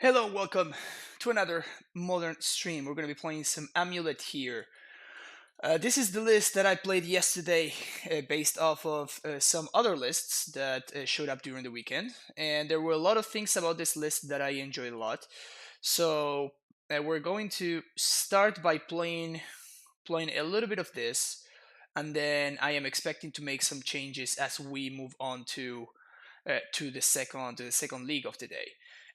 Hello, welcome to another modern stream. We're going to be playing some Amulet here. This is the list that I played yesterday based off of some other lists that showed up during the weekend. And there were a lot of things about this list that I enjoyed a lot. So we're going to start by playing a little bit of this, and then I am expecting to make some changes as we move on to the second league of the day.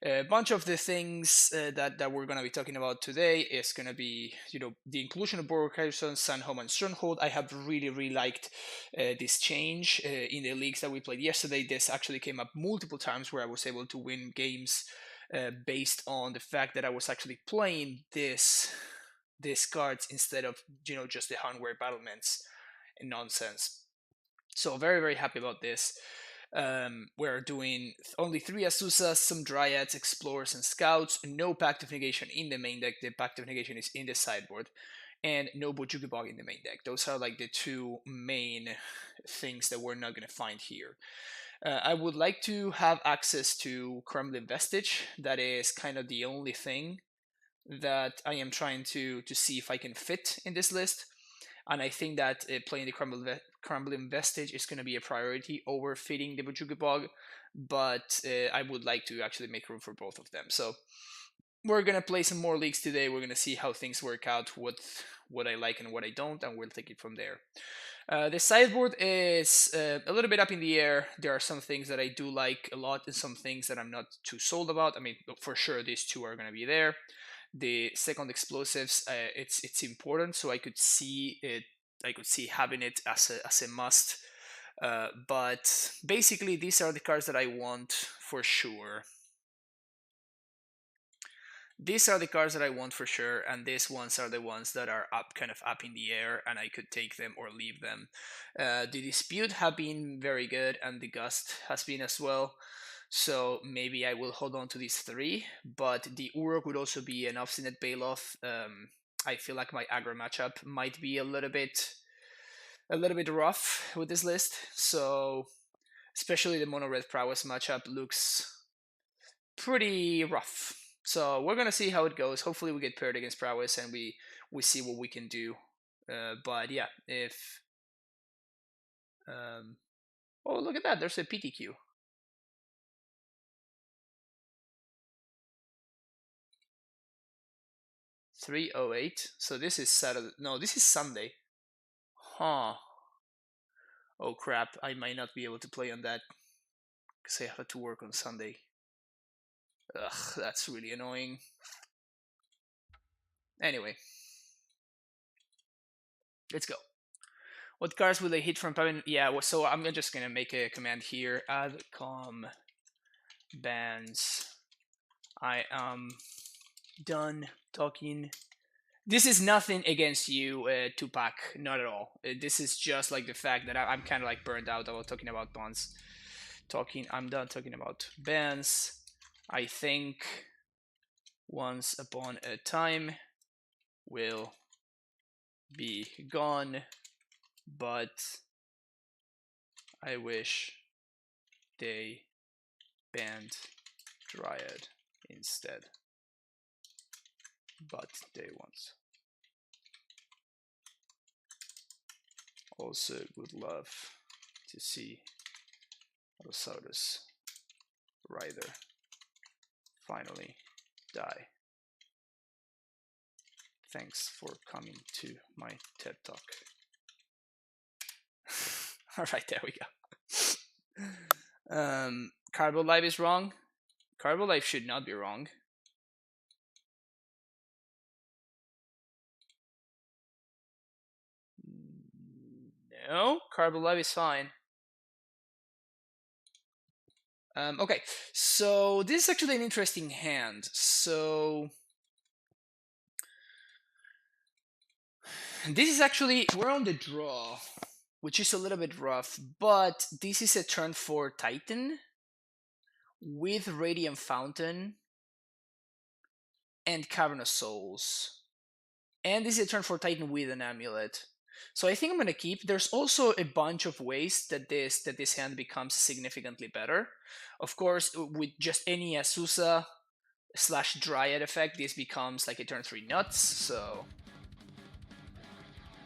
A bunch of the things that we're going to be talking about today is going to be, the inclusion of Borgo Carson, Sunhome, and Stronghold. I have really liked this change in the leagues that we played yesterday. This actually came up multiple times where I was able to win games based on the fact that I was actually playing these cards instead of just the hardware battlements and nonsense. So very happy about this. We're doing only 3 Asusas, some Dryads, Explorers, and Scouts. No Pact of Negation in the main deck. The Pact of Negation is in the sideboard. And no Bojuki Bog in the main deck. Those are like the two main things that we're not going to find here. I would like to have access to Crumbling Vestige. That is kind of the only thing that I am trying to see if I can fit in this list. And I think that playing the Crumbling Vestige is going to be a priority over fitting the Bojuki Bog, but I would like to actually make room for both of them. So we're going to play some more leagues today. We're going to see how things work out, what I like and what I don't, and we'll take it from there. The sideboard is a little bit up in the air. There are some things that I do like a lot and some things that I'm not too sold about. I mean, for sure, these two are going to be there. The second explosives, it's important, so I could see it. I could see having it as a must. But basically, these are the cards that I want for sure. These are the cards that I want for sure, and these ones are the ones that are kind of up in the air, and I could take them or leave them. The Dispute have been very good, and the Gust has been as well. So maybe I will hold on to these 3, but the Uruk would also be an Obstinate Bailoff. I feel like my aggro matchup might be a little bit rough with this list. So especially the Mono Red Prowess matchup looks pretty rough. So we're gonna see how it goes. Hopefully we get paired against Prowess and we see what we can do. But yeah, if oh, look at that, there's a PTQ. $3.08. So this is Saturday. No, this is Sunday. Huh. Oh crap, I might not be able to play on that because I have to work on Sunday. Ugh, that's really annoying. Anyway, let's go. What cards will they hit from Pavilion? Yeah, well, so I'm just gonna make a command here. Add com bans. I am done talking. This is nothing against you, Tupac. Not at all. This is just like the fact that I'm kind of like burned out about talking about bans. I'm done talking about bans. I think Once Upon a Time will be gone, but I wish they banned Dryad instead. But they won't. Also would love to see Lotus Rider finally die. Thanks for coming to my TED Talk. Alright, there we go. Carbo Life is wrong. Carbo Life should not be wrong. No, Carbo Life is fine. Okay, so this is actually an interesting hand. So this is actually, we're on the draw, which is a little bit rough, but this is a turn 4 Titan with Radiant Fountain and Cavern of Souls. And this is a turn 4 Titan with an Amulet. So I think I'm going to keep. There's also a bunch of ways that this hand becomes significantly better. Of course, with just any Asusa, slash Dryad effect, this becomes like a turn 3 nuts, so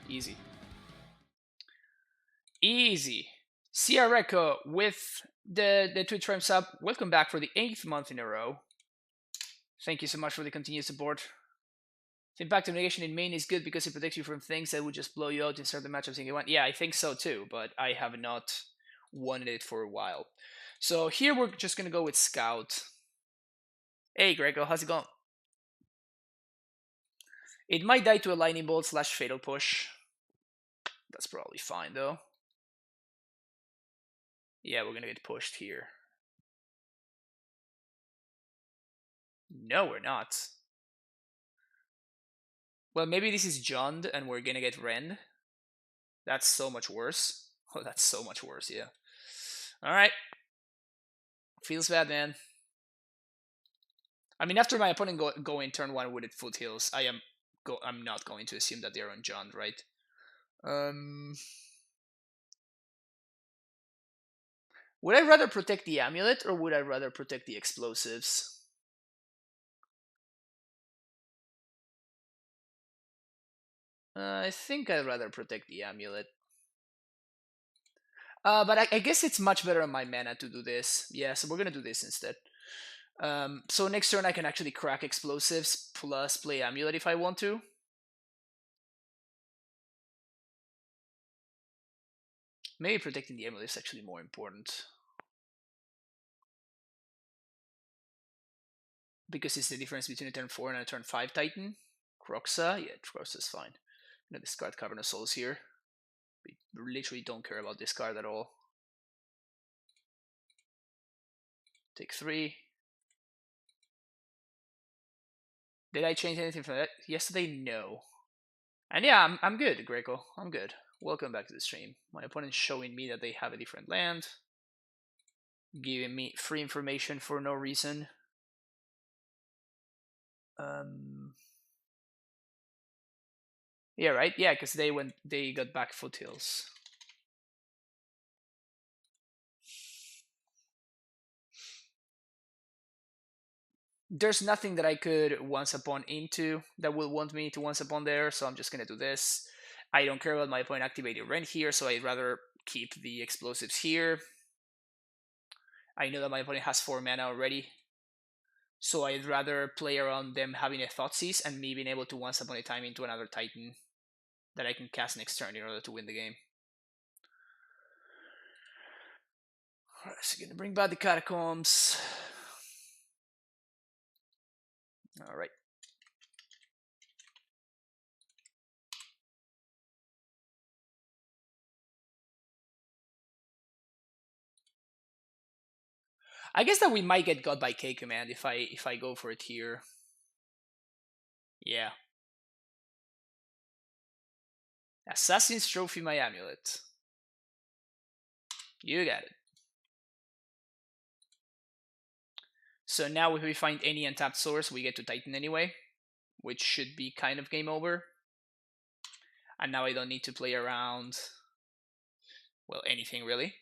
easy. Easy. Ciareco with the Twitch Prime sub. Welcome back for the 8th month in a row. Thank you so much for the continued support. The impact of negation in main is good because it protects you from things that would just blow you out in certain matchups in game 1. Yeah, I think so too, but I have not wanted it for a while. So here we're just going to go with Scout. Hey, Grego, how's it going? It might die to a Lightning Bolt slash Fatal Push. That's probably fine, though. Yeah, we're going to get pushed here. No, we're not. Well, maybe this is Jund and we're going to get Ren. That's so much worse. Oh, that's so much worse, yeah. Alright. Feels bad, man. I mean, after my opponent going turn 1 with Foothills, I'm not going to assume that they're on Jund, right? Would I rather protect the Amulet or would I rather protect the explosives? I think I'd rather protect the Amulet. But I guess it's much better on my mana to do this. Yeah, so we're gonna do this instead. So next turn I can actually crack explosives plus play Amulet if I want to. Maybe protecting the Amulet is actually more important. Because it's the difference between a turn 4 and a turn 5 Titan. Croxa? Yeah, Croxa's fine. I'm gonna discard Cavern of Souls here. We literally don't care about this card at all. Take 3. Did I change anything from that yesterday? No. And yeah, I'm good, Greco. I'm good. Welcome back to the stream. My opponent's showing me that they have a different land. Giving me free information for no reason. Yeah, right? Yeah, because they got back Foothills. There's nothing that I could once upon into that will want me to once upon there, so I'm just gonna do this. I don't care about my opponent activating Rent here, so I'd rather keep the explosives here. I know that my opponent has 4 mana already, so I'd rather play around them having a Thoughtseize and me being able to once upon a time into another Titan that I can cast next turn in order to win the game. Alright, so gonna bring back the Catacombs. Alright. I guess that we might get got by K command if I go for it here. Yeah. Assassin's Trophy, my Amulet. You got it. So now if we find any untapped source, we get to Titan anyway, which should be kind of game over. And now I don't need to play around, well, anything really.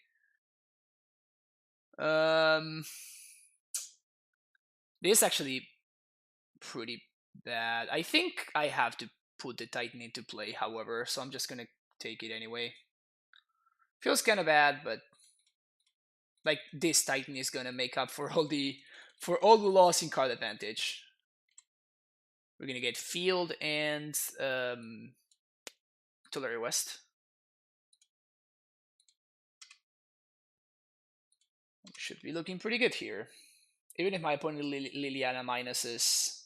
This is actually pretty bad. I think I have to put the Titan into play, however, so I'm just gonna take it anyway. Feels kind of bad, but like this Titan is gonna make up for all the loss in card advantage. We're gonna get Field and Tulare West. Should be looking pretty good here. Even if my opponent Liliana minuses,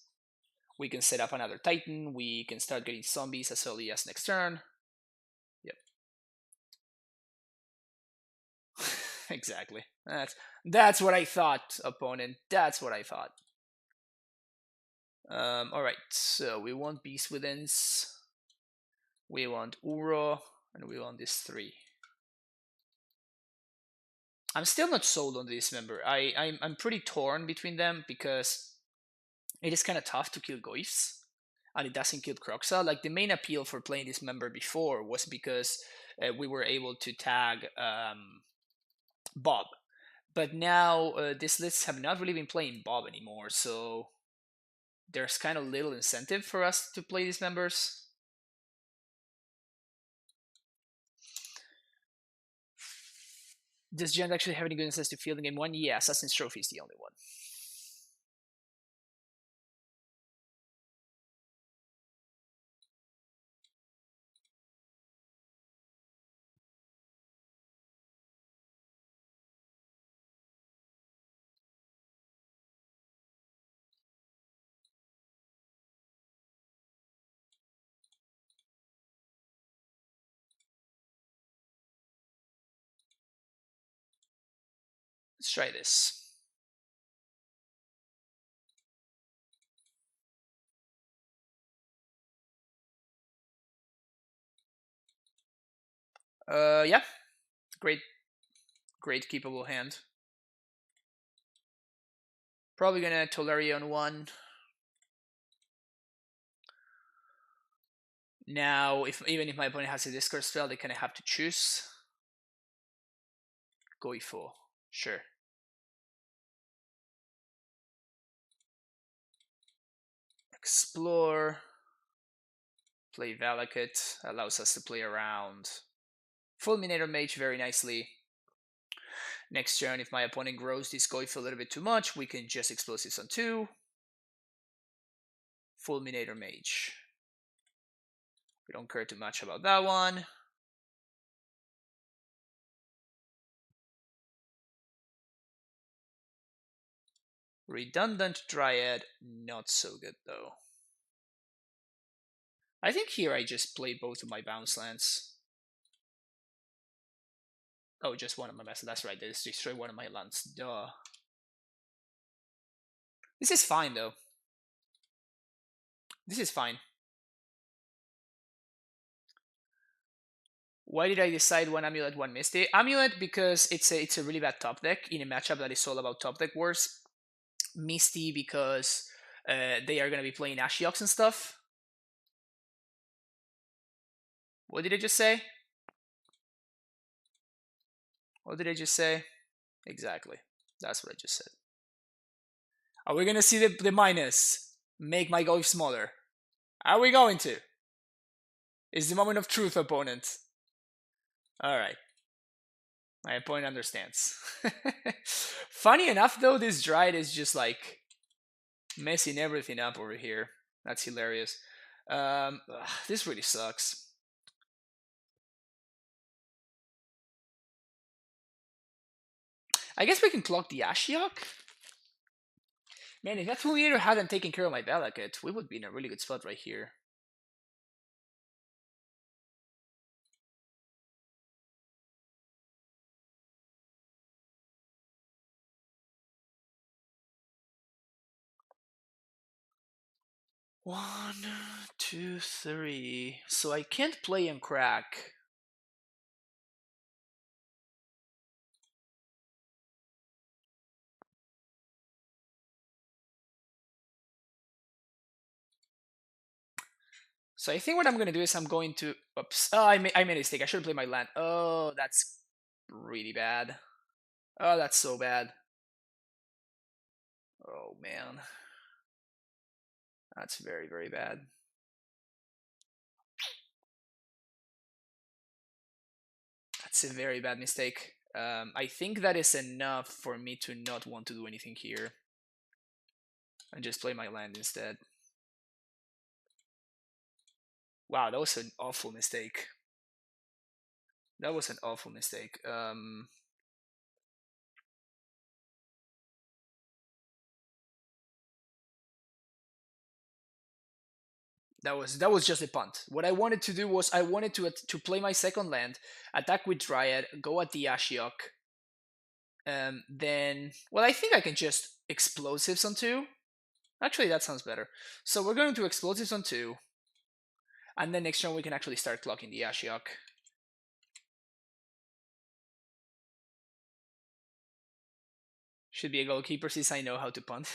we can set up another Titan. We can start getting zombies as early as next turn. Yep. Exactly. That's what I thought, opponent. That's what I thought. Alright, so we want Beast Withins. We want Uro, and we want this 3. I'm still not sold on this member. I'm pretty torn between them because it is kind of tough to kill Goyfs, and it doesn't kill Croxa. Like the main appeal for playing this member before was because we were able to tag Bob, but now these lists have not really been playing Bob anymore. So there's kind of little incentive for us to play these members. Does Giant actually have any good access to fielding in one? Yeah, Assassin's Trophy is the only one. Let's try this. Yeah, great keepable hand. Probably gonna Tolarion one. Now, even if my opponent has a discard spell, they kind of have to choose. Goifo, sure. Explore. Play Valakut, allows us to play around. Fulminator Mage very nicely. Next turn, if my opponent grows this Goif a little bit too much, we can just Explosives on 2. Fulminator Mage. We don't care too much about that one. Redundant Dryad, not so good though. I think here I just play both of my bounce lands. Oh, just one of my masses. That's right, they just destroy one of my lands. Duh. This is fine though. This is fine. Why did I decide one Amulet, one Misty? Amulet because it's a really bad top deck in a matchup that is all about top deck wars. Misty because they are gonna be playing Ashioks and stuff. What did I just say? What did I just say? Exactly. That's what I just said. Are we gonna see the minus? Make my Goif smaller. Are we going to? It's the moment of truth, opponent. Alright. My opponent understands. Funny enough, though, this Dryad is just like messing everything up over here. That's hilarious. This really sucks. I guess we can clock the Ashiok. Man, if that Fulminator hadn't taken care of my Valakut, we would be in a really good spot right here. One, two, three. So I can't play and crack. So I think what I'm going to do is I'm going to... Oops. Oh, I made a mistake. I should play my land. Oh, that's really bad. Oh, that's so bad. Oh, man. That's very, very bad. That's a very bad mistake. I think that is enough for me to not want to do anything here. And just play my land instead. Wow, that was an awful mistake. That was an awful mistake. That was just a punt. What I wanted to do was I wanted to play my second land, attack with Dryad, go at the Ashiok. Then, well, I think I can just Explosives on 2. Actually, that sounds better. So we're going to Explosives on 2. And then next turn we can actually start clocking the Ashiok. Should be a goalkeeper since I know how to punt.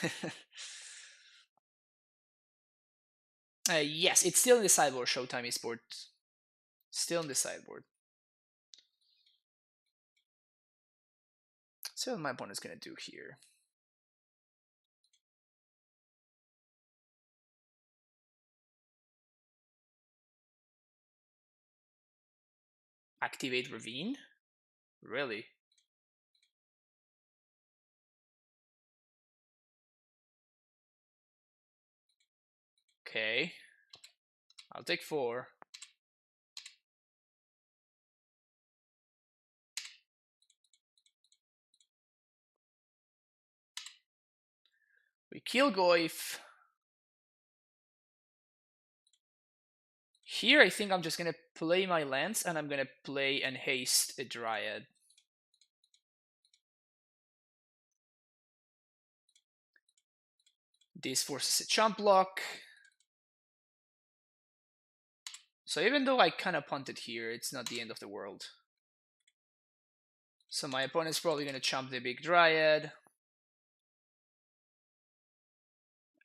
Yes, it's still in the sideboard, Showtime Esports. Still in the sideboard. So what my opponent's gonna do here. Activate Ravine? Really? Okay. I'll take 4. We kill Goif. Here, I think I'm just gonna play my lands, and I'm gonna play and haste a Dryad. This forces a chump block. So even though I kind of punted here, it's not the end of the world. So my opponent's probably gonna chump the big Dryad.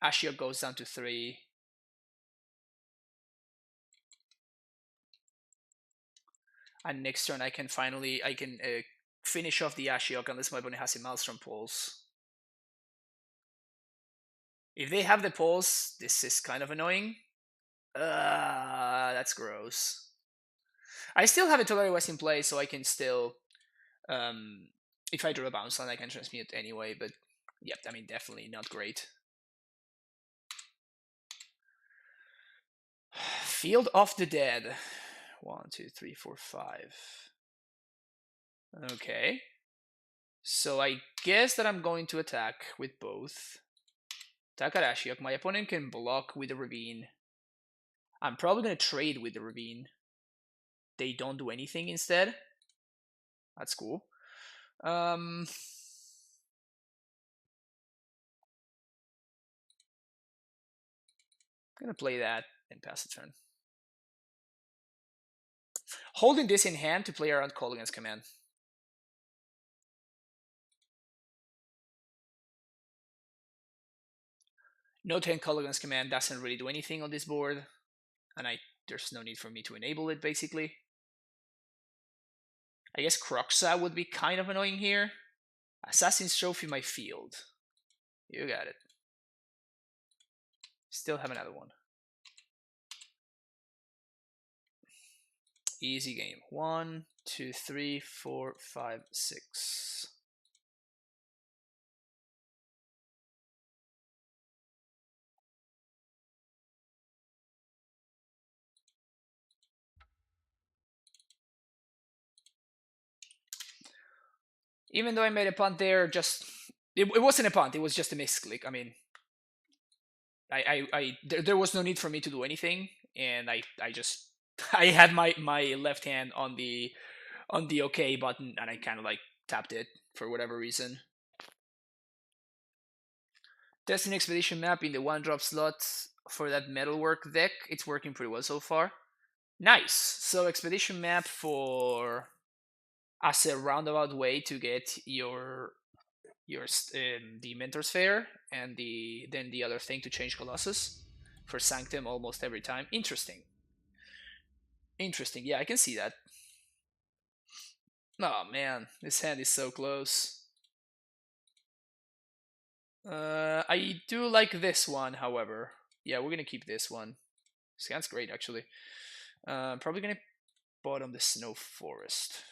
Ashiok goes down to 3. And next turn I can finish off the Ashiok unless my opponent has a Maelstrom Pulse. If they have the Pulse, this is kind of annoying. That's gross. I still have a Tolari West in play, so I can still, if I draw a bounce land, I can transmute anyway. But yep, I mean, definitely not great. Field of the Dead. 1, 2, 3, 4, 5. Okay. So I guess that I'm going to attack with both. Attack at Ashiok. My opponent can block with the Ravine. I'm probably going to trade with the Ravine. They don't do anything instead. That's cool. I'm going to play that and pass the turn. Holding this in hand to play around Call Against Command. No 10 Call Against Command doesn't really do anything on this board. And there's no need for me to enable it, basically. I guess Croxa would be kind of annoying here. Assassin's Trophy my field. You got it. Still have another one. Easy game. 1, 2, 3, 4, 5, 6. Even though I made a punt there, it wasn't a punt. It was just a misclick. I mean, there was no need for me to do anything, and I just I had my left hand on the OK button, and I kind of like tapped it for whatever reason. Testing Expedition map in the 1-drop slot for that Metalwork deck. It's working pretty well so far. Nice. So Expedition map for as a roundabout way to get your the Mentor's Fair, and then the other thing to change Colossus for Sanctum almost every time. Interesting. Yeah, I can see that. Oh man, this hand is so close. I do like this one, however. Yeah, we're gonna keep this one. This hand's great, actually. Probably gonna bottom the Snow Forest.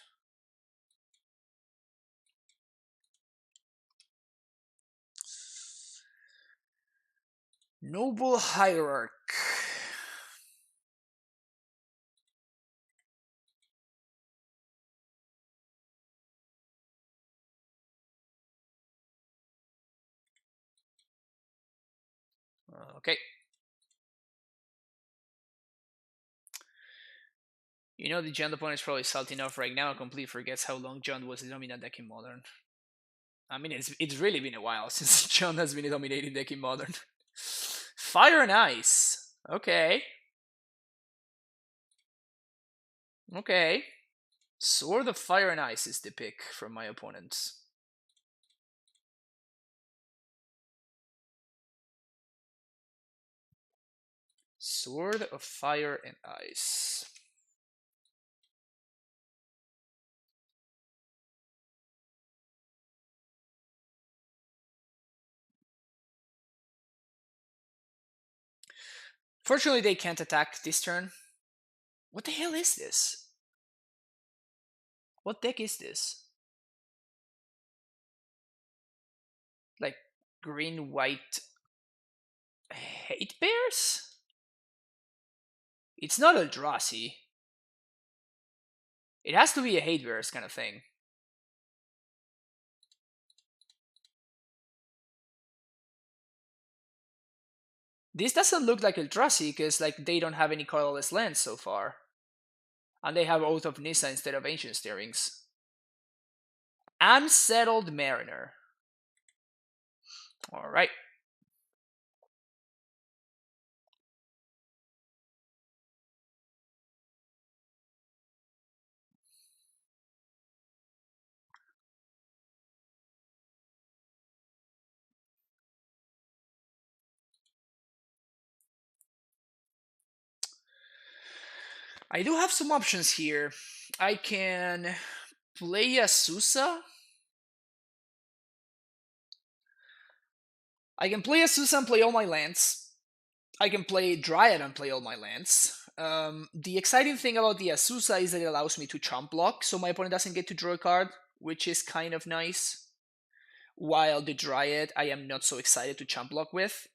Noble Hierarch. Okay. You know the John opponent is probably salty enough right now, completely forgets how long John was the dominant deck in Modern. I mean, it's really been a while since John has been a dominating deck in Modern. Fire and Ice. Okay. Okay. Sword of Fire and Ice is the pick from my opponents. Sword of Fire and Ice. Fortunately, they can't attack this turn. What the hell is this? What deck is this? Like green white hate bears? It's not Eldrazi. It has to be a hate bears kind of thing. This doesn't look like Eldrazi because like they don't have any colorless lands so far. And they have Oath of Nissa instead of Ancient Stirrings. Unsettled Mariner. Alright. I do have some options here. I can play Asusa. I can play Asusa and play all my lands. I can play Dryad and play all my lands. The exciting thing about the Asusa is that it allows me to chomp block, so my opponent doesn't get to draw a card, which is kind of nice. While the Dryad, I am not so excited to chomp block with.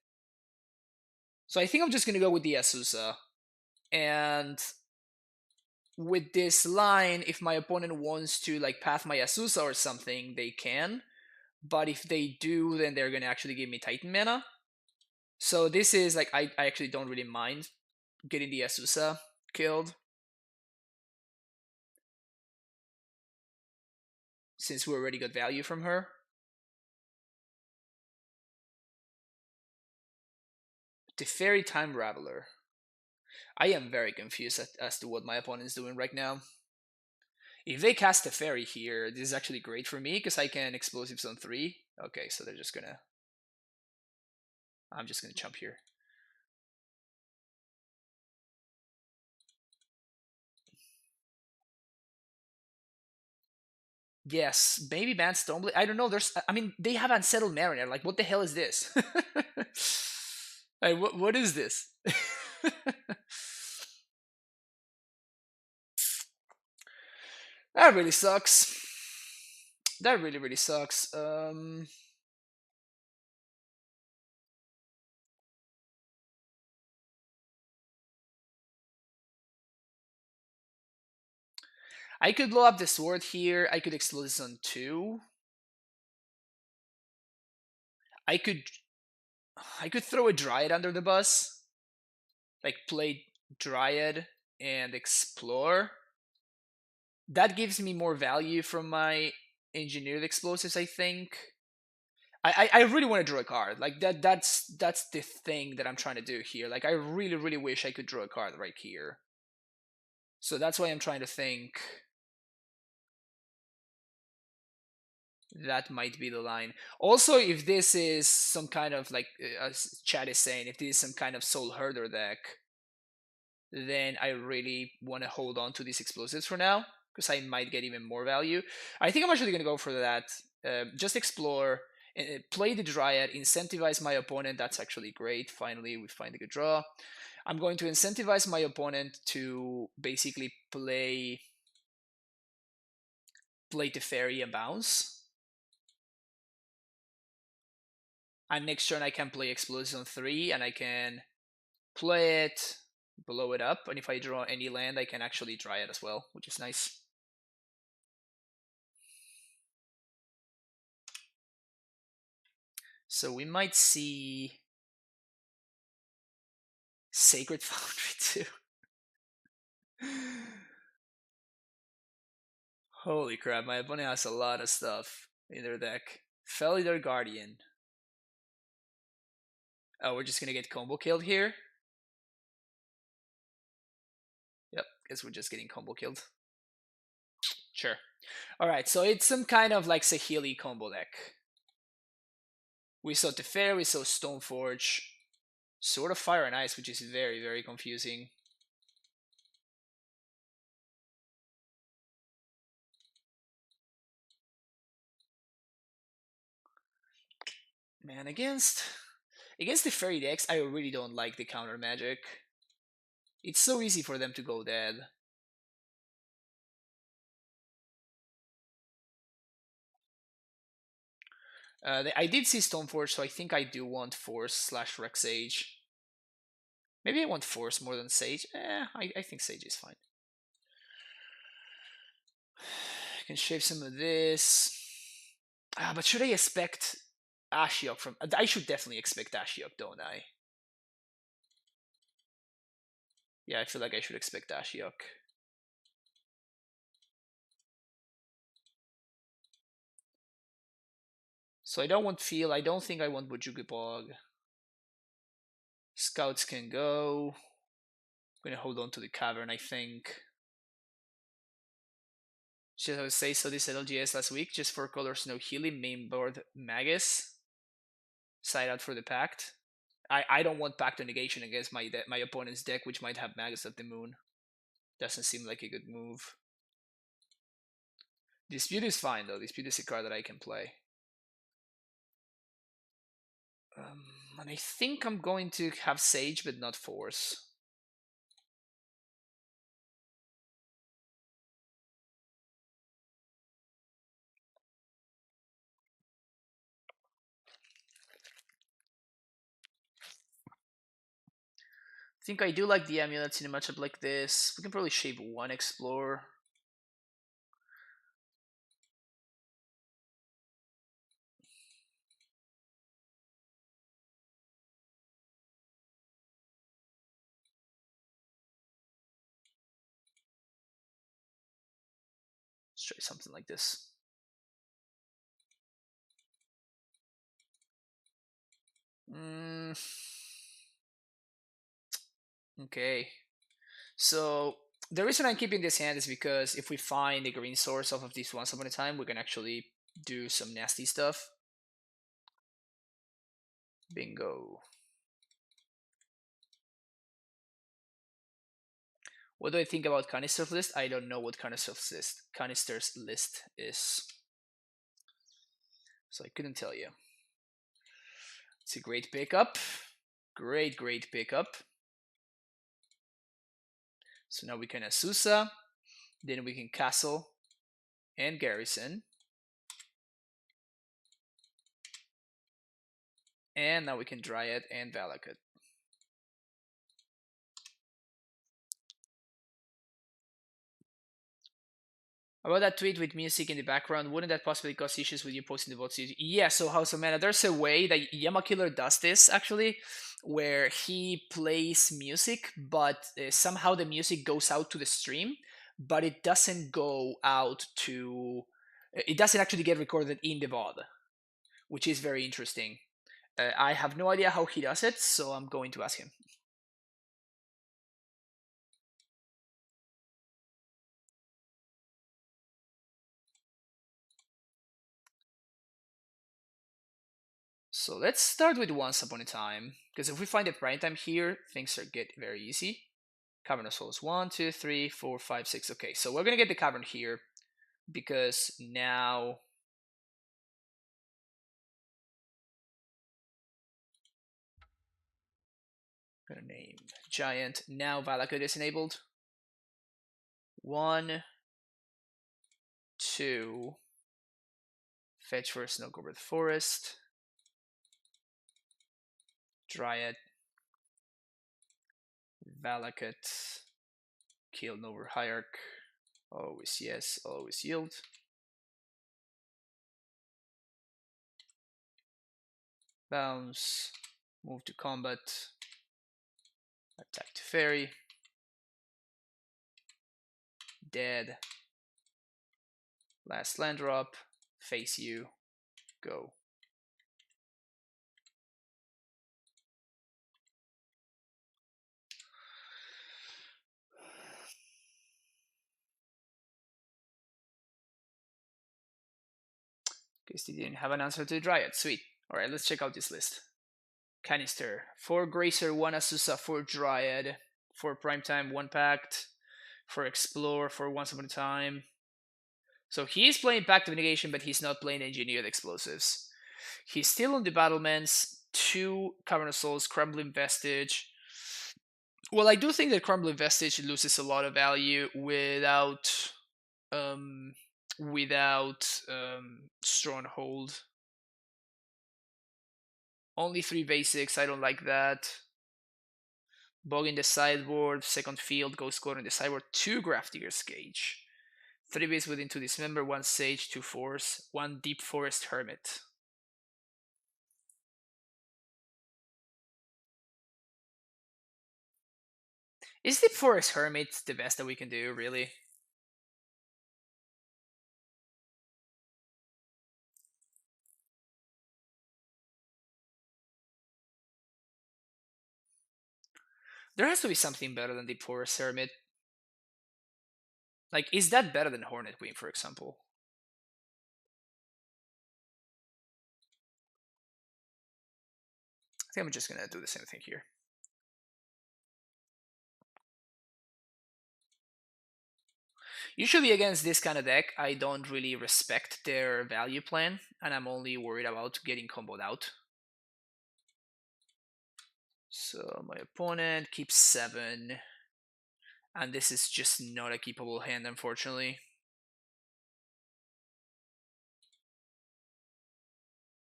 So I think I'm just going to go with the Asusa. And with this line, if my opponent wants to like path my Asusa or something, they can. But if they do, then they're going to actually give me Titan mana. So this is like, I actually don't really mind getting the Asusa killed, since we already got value from her. The Fairy Time Raveler. I am very confused as to what my opponent is doing right now. If they cast a fairy here, this is actually great for me because I can Explosive Zone 3. Okay, so they're just gonna... I'm just gonna jump here. Yes, maybe Bant Stoneblade. I don't know. I mean, they have Unsettled Mariner. Like, what the hell is this? Like, what is this? That really sucks. That really sucks. I could blow up the sword here. I could explode this on 2. I could throw a Dryad under the bus. Like play Dryad and explore. That gives me more value from my engineered explosives, I think. I really want to draw a card. Like that's the thing that I'm trying to do here. Like I really wish I could draw a card right here. So that's why I'm trying to think. That might be the line. Also, if this is some kind of like, as Chad is saying, if this is some kind of Soul Herder deck, then I really want to hold on to these explosives for now because I might get even more value. I think I'm actually going to go for that. Just explore, play the Dryad, incentivize my opponent. That's actually great. Finally, we find a good draw. I'm going to incentivize my opponent to basically play Teferi and bounce. And next turn I can play Explosion on 3 and I can play it, blow it up, and if I draw any land I can actually dry it as well, which is nice. So we might see Sacred Foundry too. Holy crap, my opponent has a lot of stuff in their deck. Felidar Guardian. Oh, we're just gonna get combo killed here? Yep, guess we're just getting combo killed. Sure. Alright, so it's some kind of like Saheeli combo deck. We saw Teferi, we saw Stoneforge, Sword of Fire and Ice, which is very confusing. Man, against the fairy decks, I really don't like the counter magic. It's so easy for them to go dead. I did see Stoneforge, so I think I do want Force / Rex Sage. Maybe I want Force more than Sage. I think Sage is fine. I can shave some of this. But should I expect Ashiok from... I should definitely expect Ashiok, don't I? Yeah, I feel like I should expect Ashiok. So I don't want Feel. I don't think I want Bojuki Bog. Scouts can go. I'm gonna hold on to the Cavern, I think. Should I say so this LGS last week? Just 4 colors, no healing, main board Magus. Side out for the Pact. I don't want Pact of Negation against my opponent's deck, which might have Magus of the Moon. Doesn't seem like a good move. Dispute is fine though. Dispute is a card that I can play. And I think I'm going to have Sage, but not Force. I think I do like the Amulets in a matchup like this. We can probably shape 1 Explorer. Let's try something like this. Okay. So the reason I'm keeping this hand is because if we find a green source off of this once upon a time, we can actually do some nasty stuff. Bingo. What do I think about Canister's list? I don't know what Canister's list is. So I couldn't tell you. It's a great pickup. Great pickup. So now we can Azusa, then we can Castle and Garrison. And now we can Dryad and Valakut. About that tweet with music in the background, wouldn't that possibly cause issues with you posting the votes? Yeah, so House of Mana, there's a way that Yamakiller does this, actually, where he plays music, but somehow the music goes out to the stream, but it doesn't go out to... It doesn't actually get recorded in the VOD, which is very interesting. I have no idea how he does it, so I'm going to ask him. So let's start with Once Upon a Time, because if we find a prime time here, things get very easy. Cavern of Souls 1, 2, 3, 4, 5, 6. Okay, so we're gonna get the Cavern here because now I'm gonna name Giant. Now Valakut is enabled. 1, 2. Fetch for Snow-Covered Forest. Dryad. Valakut. Kill Nover Hierarch. Always yes, always yield. Bounce. Move to combat. Attack to Fairy. Dead. Last land drop. Face you. Go. Guess they didn't have an answer to the Dryad. Sweet. Alright, let's check out this list. Canister. 4 Gracer, 1 Azusa, 4 Dryad, 4 Primetime, 1 Pact, 4 Explore, 4 Once Upon a Time. So he's playing Pact of Negation, but he's not playing Engineered Explosives. He's still on the Battlements, 2 Cavern of Souls, Crumbling Vestige. Well, I do think that Crumbling Vestige loses a lot of value without Stronghold. Only 3 basics, I don't like that. Bog in the sideboard, second field, Ghost Code in the sideboard, 2 Grafdigger's Cage. 3 base within 2 Dismember, 1 Sage, 2 Force, 1 Deep Forest Hermit. Is Deep Forest Hermit the best that we can do, really? There has to be something better than Deep Forest Hermit. Like, is that better than Hornet Queen, for example? I think I'm just gonna do the same thing here. Usually against this kind of deck, I don't really respect their value plan, and I'm only worried about getting comboed out. So my opponent keeps 7, and this is just not a keepable hand, unfortunately.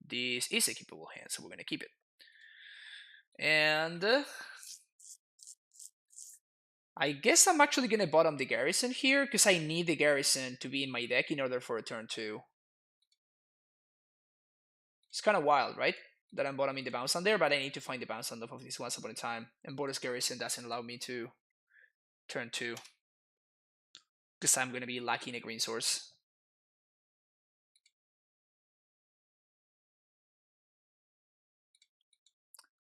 This is a keepable hand, so we're gonna keep it. And I guess I'm actually gonna bottom the Garrison here, because I need the Garrison to be in my deck in order for a turn 2. It's kind of wild, right? That I'm bottoming the bounce on there, but I need to find the bounce on of this once upon a time. And Boris Garrison doesn't allow me to turn 2. Because I'm gonna be lacking a green source.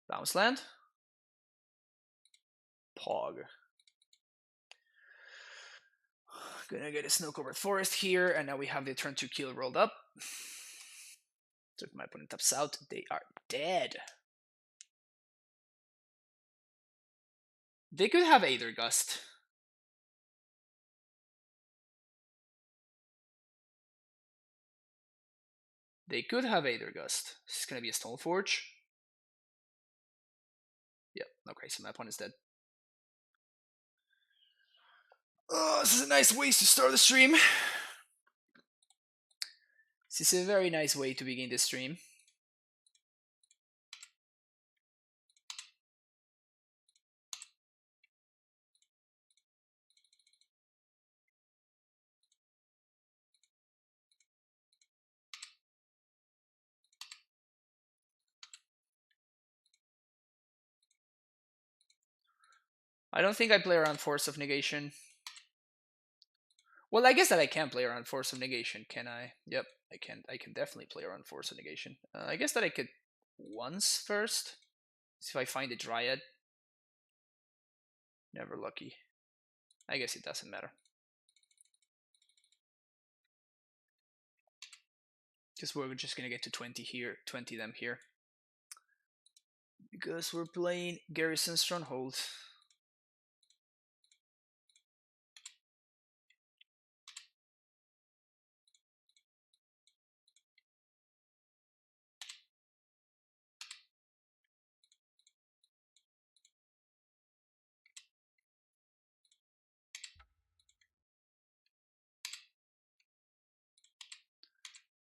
Bounce land. Pog. Gonna get a snow-covered forest here, and now we have the turn 2 kill rolled up. So if my opponent taps out, they are dead. They could have Aether Gust. They could have Aether Gust. This is gonna be a Stoneforge. Yep, okay, so my opponent's dead. Oh, this is a nice way to start the stream. This is a very nice way to begin the stream. I don't think I play around Force of Negation. Well, I guess that I can play around Force of Negation, can I? Yep, I can. I can definitely play around Force of Negation. I guess that I could once first. See if I find a Dryad. Never lucky. I guess it doesn't matter. Because we're just gonna get to 20 here, 20 them here. Because we're playing Garrison Stronghold.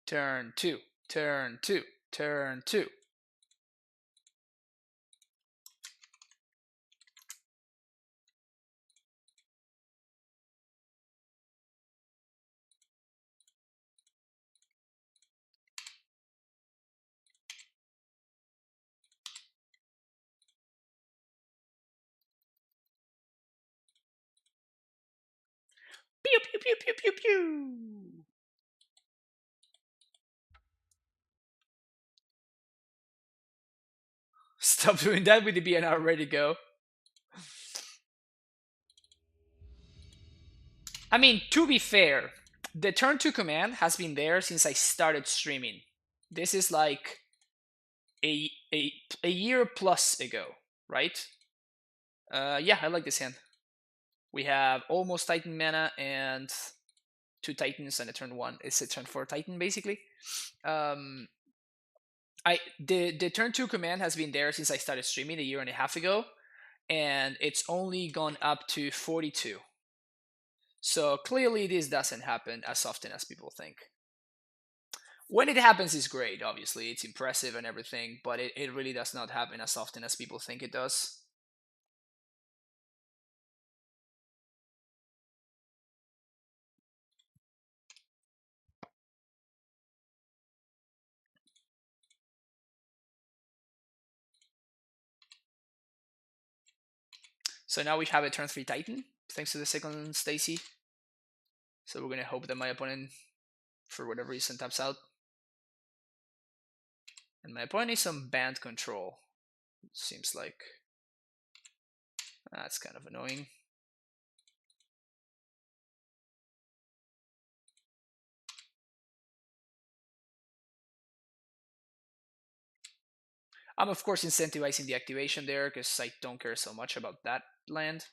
Turn 2, turn 2, turn 2. Pew pew pew pew pew pew. Stop doing that with the BNR ready to go. I mean, to be fair, the turn 2 command has been there since I started streaming. This is like a year plus ago, right? Yeah, I like this hand. We have almost Titan mana and 2 Titans and a turn 1. It's a turn 4 Titan, basically. The turn 2 command has been there since I started streaming a year and a half ago, and it's only gone up to 42. So clearly this doesn't happen as often as people think. When it happens, it's great, obviously. It's impressive and everything, but it really does not happen as often as people think it does. So now we have a turn 3 Titan, thanks to the second Stacy. So we're going to hope that my opponent, for whatever reason, taps out. And my opponent is on Bant control. It seems like that's kind of annoying. I'm of course incentivizing the activation there because I don't care so much about that land.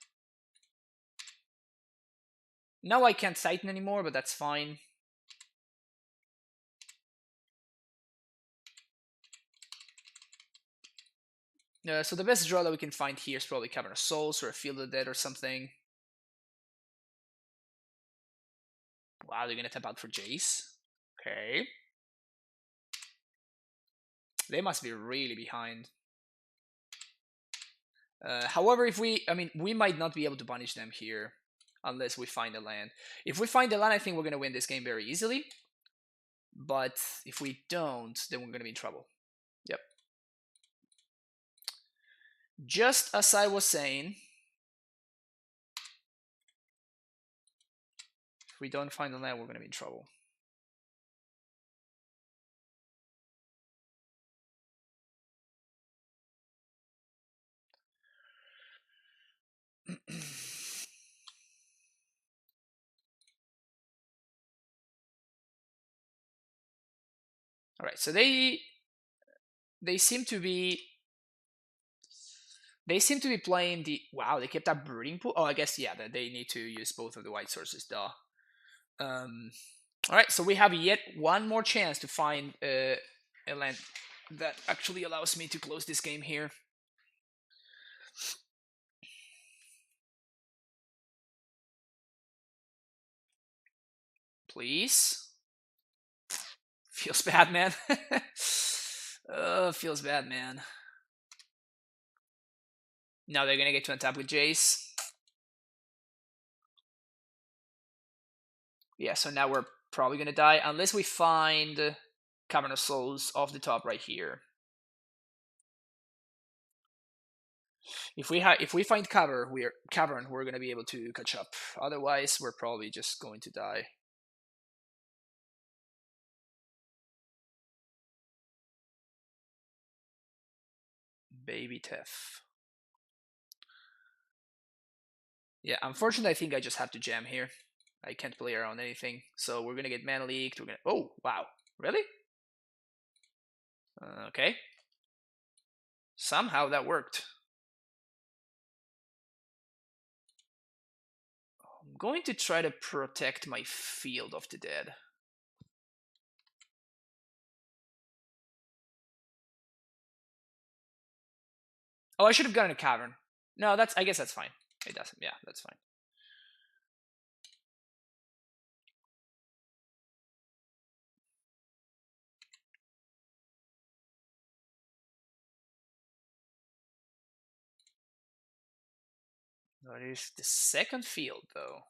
Now I can't Titan anymore, but that's fine. So the best draw that we can find here is probably Cavern of Souls or a Field of the Dead or something. Wow, they're gonna tap out for Jace. Okay. They must be really behind. However, if we might not be able to punish them here unless we find a land. If we find a land, I think we're gonna win this game very easily. But if we don't, then we're gonna be in trouble. Yep. Just as I was saying, if we don't find a land, we're gonna be in trouble. All right, so they seem to be playing the wow. They kept that breeding pool. Oh, I guess yeah. That they need to use both of the white sources. Duh. All right, so we have yet one more chance to find a land that actually allows me to close this game here. Please. Feels bad, man. Feels bad, man. Now they're gonna get to untap with Jace. Yeah, so now we're probably gonna die unless we find Cavern of Souls off the top right here. If we find Cavern, we're gonna be able to catch up. Otherwise, we're probably just going to die. Baby Tef. Yeah, unfortunately, I think I just have to jam here. I can't play around anything. So we're gonna get mana leaked. We're gonna. Oh wow, really? Okay. Somehow that worked. I'm going to try to protect my Field of the Dead. Oh, I should have gotten a Cavern. No, I guess that's fine. It doesn't. Yeah, that's fine. That is the second field, though.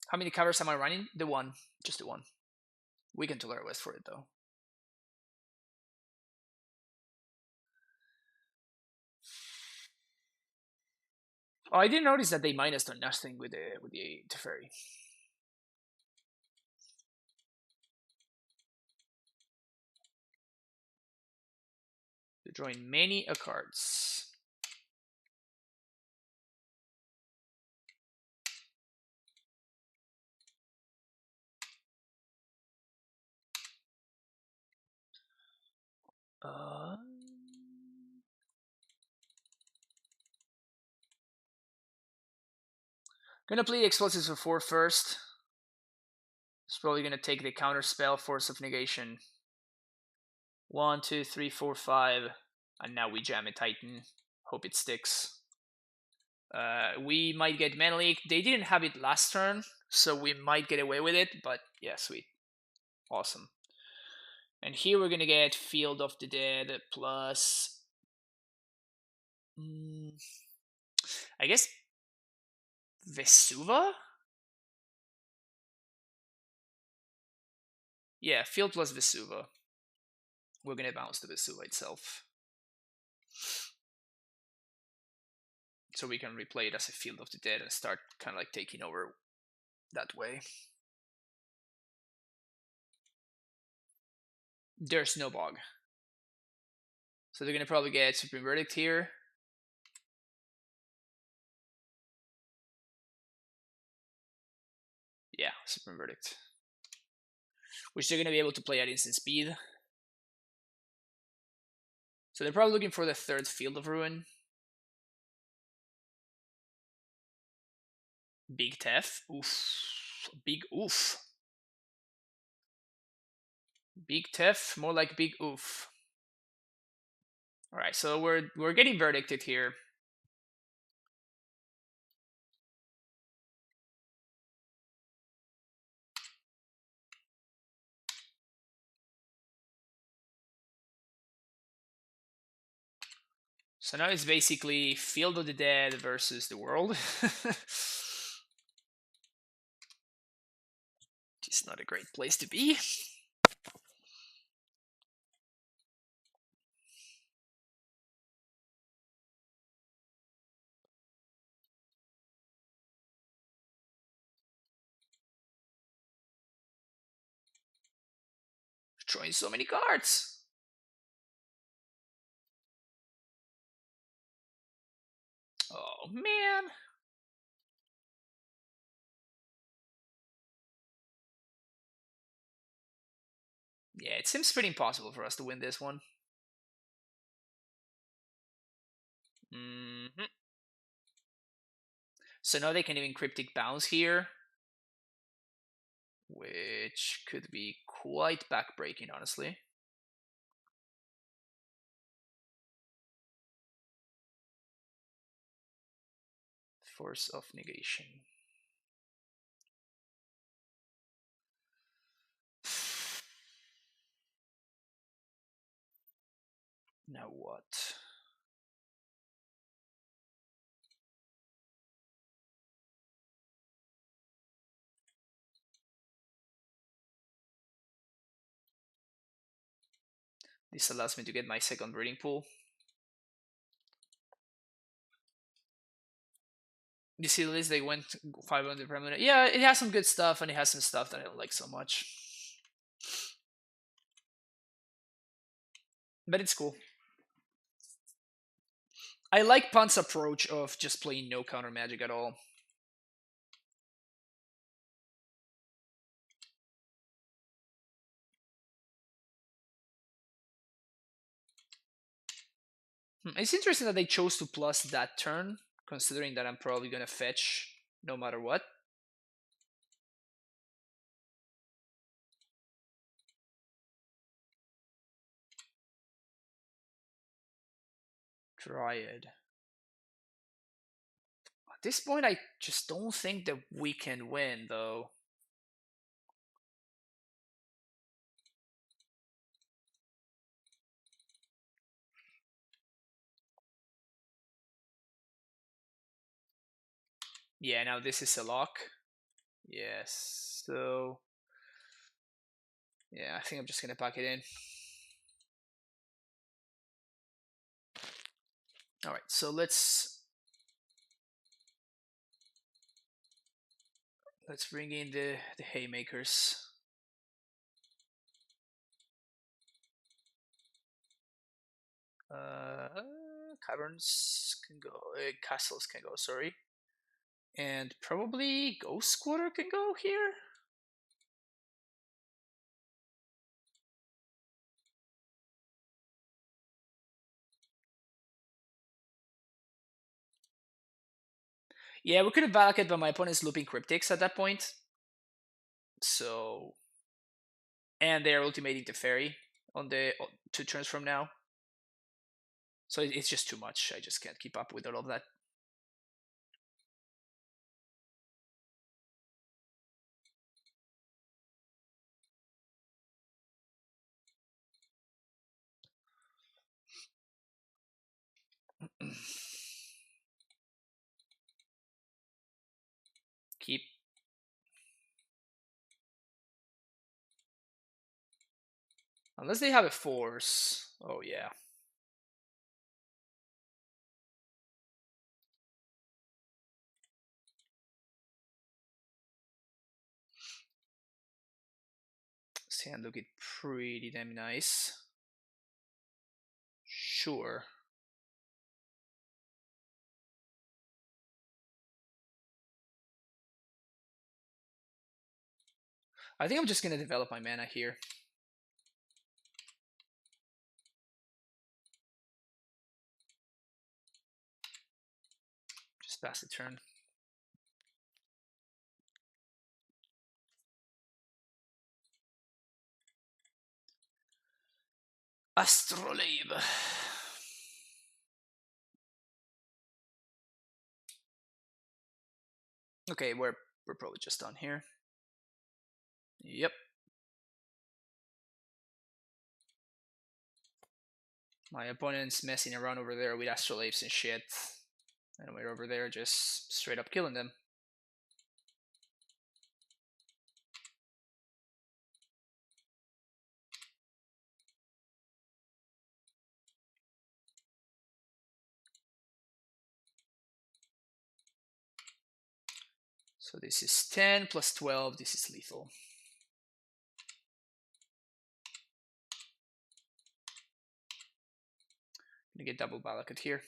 How many covers am I running? The one. Just the one. We can tolerate West for it, though. Oh, I didn't notice that they minus on nothing with the Teferi. They're drawing many cards. Gonna play the Explosives for 4 first. It's probably gonna take the counter spell, Force of Negation. 1, 2, 3, 4, 5. And now we jam a Titan. Hope it sticks. We might get Mana Leak. They didn't have it last turn, so we might get away with it, but yeah, sweet. Awesome. And here we're gonna get Field of the Dead plus... I guess Vesuva? Yeah, Field plus Vesuva. We're gonna bounce the Vesuva itself. So we can replay it as a Field of the Dead and start kind of like taking over that way. There's no bog. So they're gonna probably get Supreme Verdict here. Yeah, Supreme Verdict. Which they're gonna be able to play at instant speed. So they're probably looking for the third Field of Ruin. Big Tef. Oof. Big oof. Big Tef, more like big oof. Alright, so we're getting verdicted here. So now it's basically Field of the Dead versus the world. It's not a great place to be. Drawing so many cards. Oh man. Yeah, it seems pretty impossible for us to win this one. So now they can even Cryptic Bounce here, which could be quite backbreaking, honestly. Force of Negation. Now what? This allows me to get my second breeding pool. You see the list, they went 500 per minute. Yeah, it has some good stuff, and it has some stuff that I don't like so much. But it's cool. I like Punt's approach of just playing no counter magic at all. It's interesting that they chose to plus that turn, considering that I'm probably going to fetch no matter what. Dryad. At this point, I just don't think that we can win, though. Yeah, now this is a lock. Yes, so... yeah, I think I'm just going to pack it in. Alright, so let's bring in the haymakers. Caverns can go, castles can go, sorry. And probably Ghost Squatter can go here? Yeah, we could have back it, but my opponent's looping Cryptics at that point. So... and they're ultimating the Fairy on the 2 turns from now. So it's just too much. I just can't keep up with all of that. Unless they have a force. Oh, yeah. This hand looking pretty damn nice. Sure. I think I'm just gonna develop my mana here. Just pass the turn. Astrolabe. Okay, we're probably just done here. Yep. My opponent's messing around over there with astrolabes and shit. And we're over there just straight up killing them. So this is 10 plus 12. This is lethal. Gonna get double Balakut here.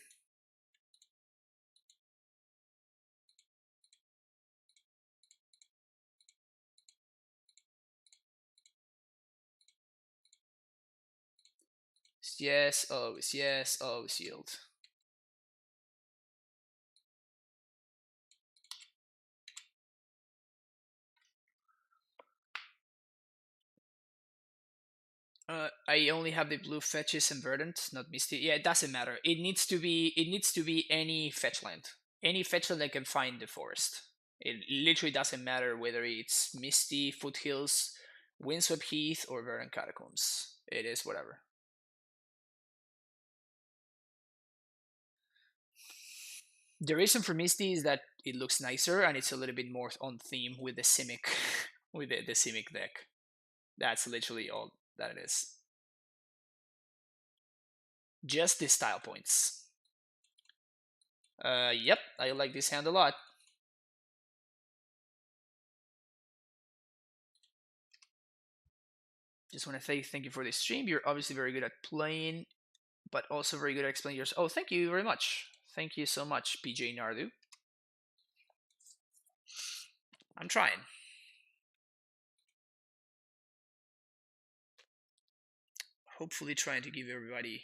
Yes, always, yes, always yield. I only have the blue fetches and verdant, not misty. Yeah, it doesn't matter. It needs to be any fetch land. Any fetch land that can find the forest. It literally doesn't matter whether it's misty, foothills, windswept heath, or verdant catacombs. It is whatever. The reason for misty is that it looks nicer and it's a little bit more on theme with the Simic, with the Simic deck. That's literally all that it is. Just the style points. Yep, I like this hand a lot. Just want to say thank you for this stream. You're obviously very good at playing, but also very good at explaining yours. Oh, thank you very much. Thank you so much, PJ Nardu. I'm trying. Hopefully trying to give everybody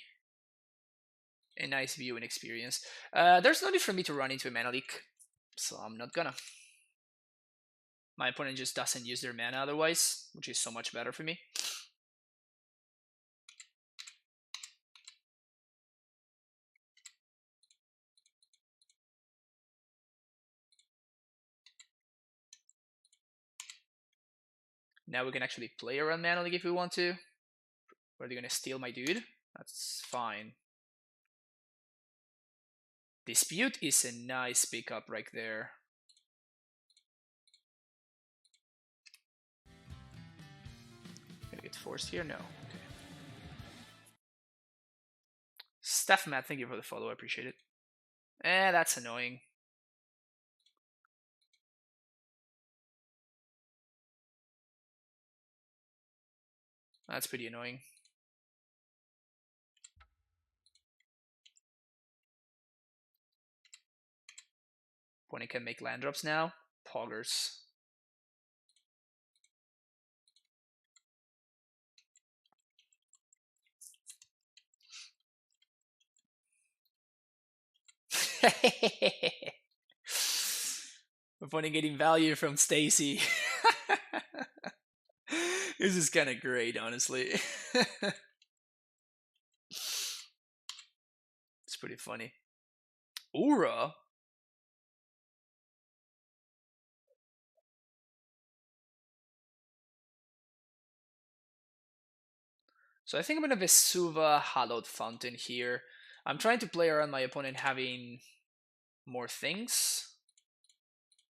a nice viewing experience. There's no need for me to run into a mana leak, so I'm not gonna. My opponent just doesn't use their mana otherwise, which is so much better for me. Now we can actually play around mana leak if we want to. Or are they gonna steal my dude? That's fine. Dispute is a nice pickup right there. Gonna get forced here? No. Okay. Steph Matt, thank you for the follow. I appreciate it. That's annoying. That's pretty annoying. Opponent can make land drops now. Poggers. Opponent getting value from Stacy. This is kind of great, honestly. It's pretty funny. Ura? So I think I'm going to Vesuva Hallowed Fountain here. I'm trying to play around my opponent having more things.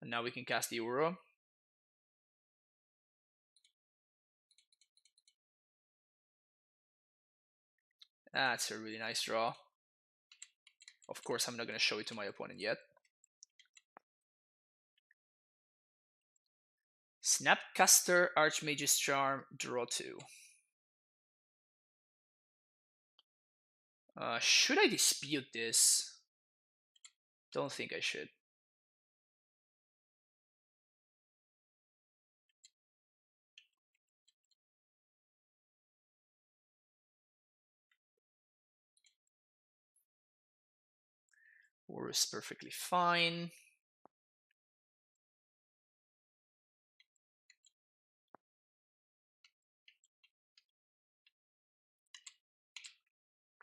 And now we can cast the Ura. That's a really nice draw. Of course, I'm not going to show it to my opponent yet. Snapcaster, Archmage's Charm, draw 2. Should I dispute this? Don't think I should. War is perfectly fine.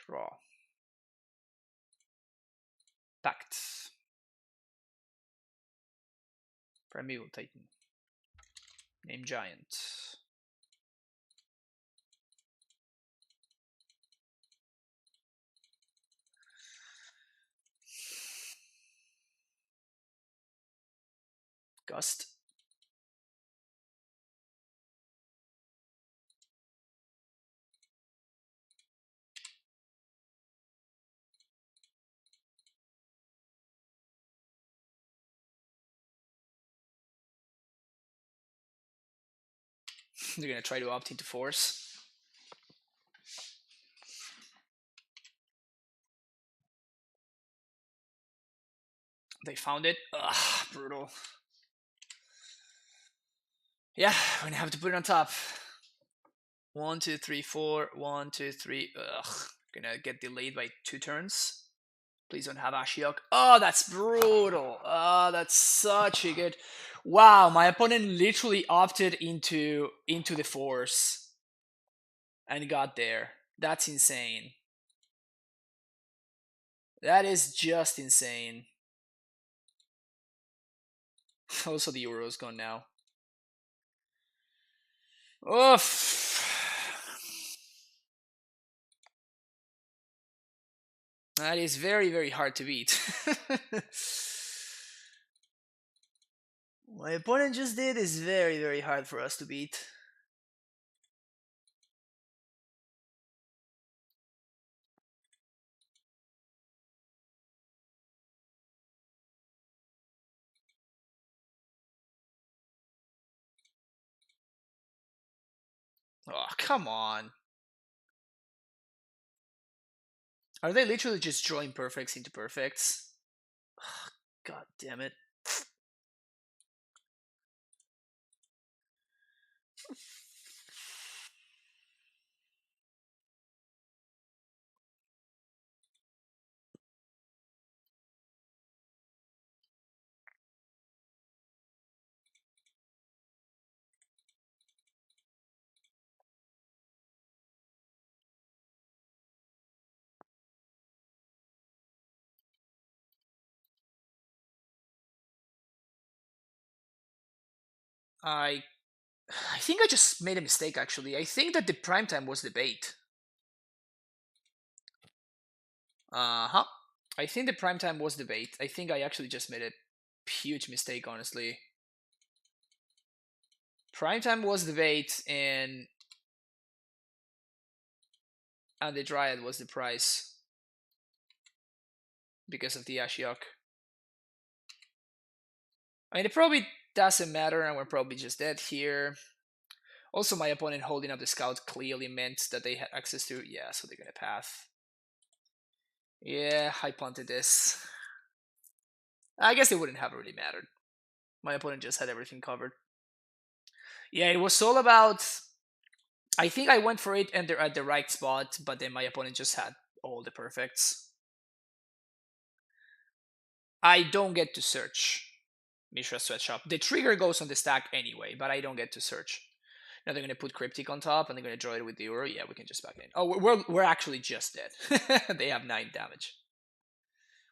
Draw. Pact. Primeval Titan. Name Giant. Gust. They're gonna try to opt into force. They found it. Ugh, brutal. Yeah, we're gonna have to put it on top. 1, 2, 3, 4. 1, 2, 3. Ugh. Gonna get delayed by 2 turns. Please don't have Ashiok. Oh, that's brutal. Oh, that's such a good. Wow, my opponent literally opted into the force and got there. That's insane. That is just insane. Also, the Euro's gone now. Oof. That is very, very hard to beat. My opponent just did is very, very hard for us to beat. Oh, come on. Are they literally just drawing perfects into perfects? Oh, God damn it. I think I just made a mistake actually. I think that the primetime was the bait. Uh-huh. I think the primetime was the bait. I think I actually just made a huge mistake, honestly. Primetime was the bait and the Dryad was the price because of the Ashiok. I mean, it probably doesn't matter, and we're probably just dead here. Also, my opponent holding up the scout clearly meant that they had access to. Yeah, so they're gonna path. Yeah, I punted this. I guess it wouldn't have really mattered. My opponent just had everything covered. Yeah, it was all about. I think I went for it and they're at the right spot, but then my opponent just had all the perfects. I don't get to search Mishra Sweatshop. The trigger goes on the stack anyway, but I don't get to search. Now they're gonna put Cryptic on top and they're gonna draw it with the Euro. Yeah, we can just back in. Oh, we're actually just dead. They have 9 damage.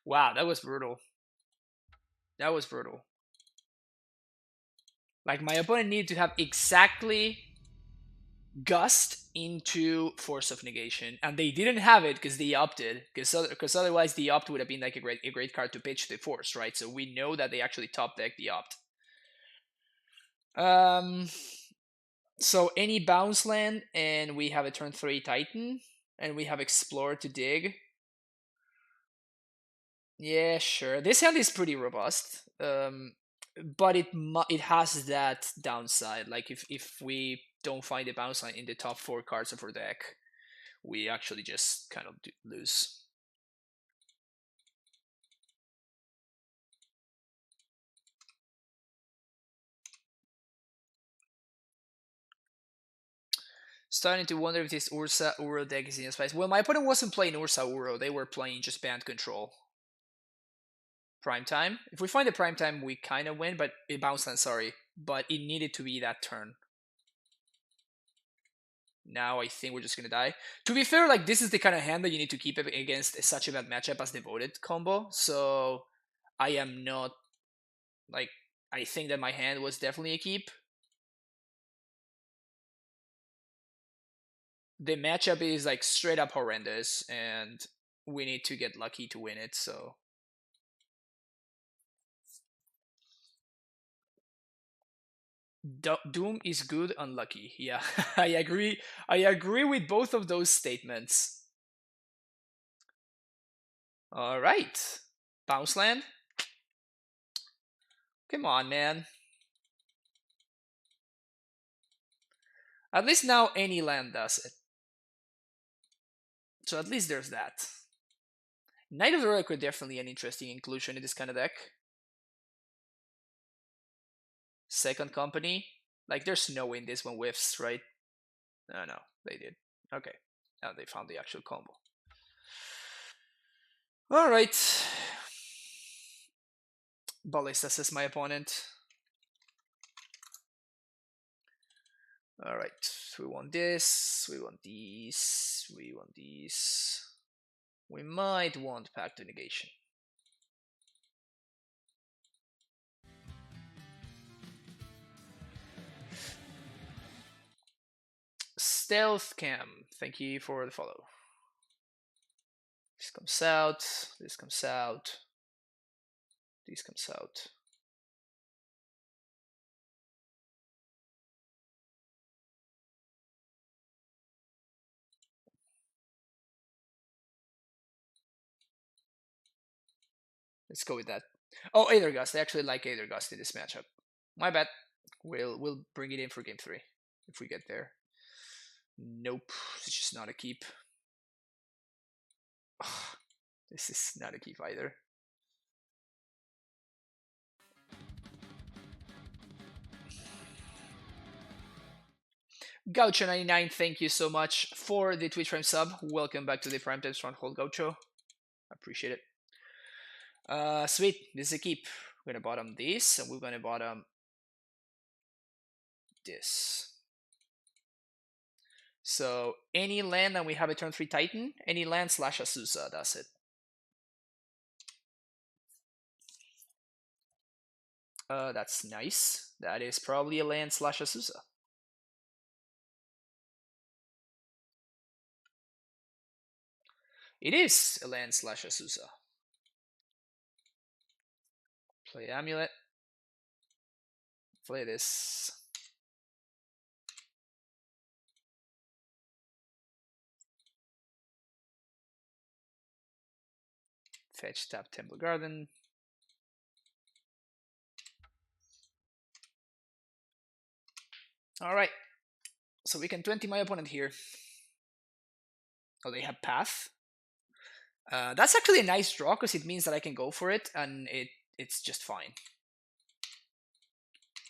Wow, that was brutal. That was brutal. Like my opponent needed to have exactly Gust into Force of Negation, and they didn't have it because they opted. Because otherwise, the opt would have been like a great card to pitch the Force, right? So we know that they actually top deck the opt. So any bounce land, and we have a turn 3 Titan, and we have Explore to dig. Yeah, sure. This hand is pretty robust, but it has that downside. Like if we don't find a bounce line in the top 4 cards of our deck, we actually just kind of lose. Starting to wonder if this Ursa Uro deck is in a spice. Well, my opponent wasn't playing Ursa Uro; they were playing just Bant control. Prime time. If we find the prime time, we kind of win, but it bounced land. Sorry, but it needed to be that turn. Now I think we're just gonna die. To be fair, like this is the kind of hand that you need to keep against such a bad matchup as Devoted combo. So I am not like I think that my hand was definitely a keep. The matchup is like straight up horrendous, and we need to get lucky to win it. So Doom is good, unlucky. Yeah, I agree. I agree with both of those statements. All right, bounce land. Come on, man. At least now any land does it. So at least there's that. Knight of the Relic definitely an interesting inclusion in this kind of deck. Second Company. Like there's no way this one whiffs, right? No, they did. Okay. Now they found the actual combo. Alright. Ballistas is my opponent. Alright. We want this. We want these. We want these. We might want Pact to Negation. Stealth Cam, thank you for the follow. This comes out, this comes out, this comes out. Let's go with that. Oh, Aether Gust. I actually like Aether Gust in this matchup. My bad. We'll bring it in for game 3 if we get there. Nope, it's just not a keep. Ugh, this is not a keep either. Gaucho99, thank you so much for the Twitch Prime sub. Welcome back to the Primetime Stronghold, Gaucho. Appreciate it. Sweet, this is a keep. We're gonna bottom this, and we're gonna bottom this. So any land that we have a turn 3 Titan, any land / Azusa, that's it. That's nice. That is probably a land / Azusa. It is a land / Azusa. Play Amulet. Play this. Fetch, tap, Temple Garden. Alright. So we can 20 my opponent here. Oh, they have Path. That's actually a nice draw because it means that I can go for it and it's just fine.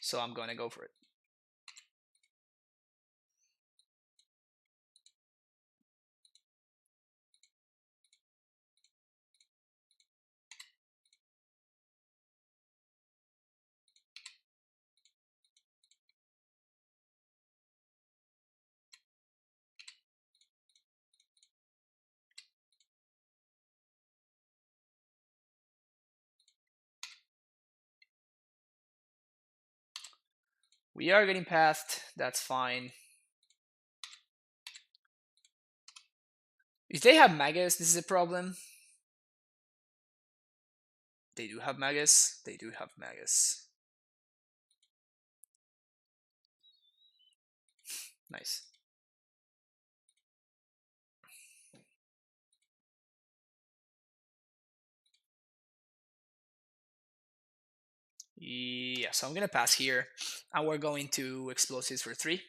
So I'm gonna go for it. We are getting past. That's fine. If they have Magus, this is a problem. They do have Magus. They do have Magus. Nice. Yeah, so I'm gonna pass here, and we're going to explosives for 3.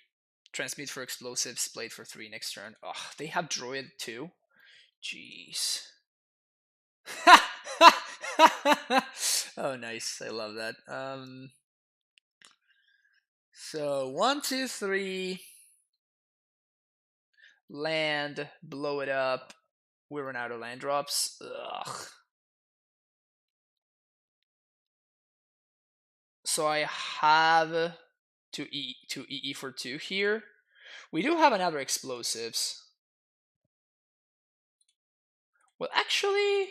Transmute for explosives, blade for 3 next turn. Oh, they have Druid too? Jeez. Oh, nice. I love that. So 1, 2, 3. Land, blow it up. We run out of land drops. Ugh. So I have to EE for 2 here. We do have another explosives. Well, actually,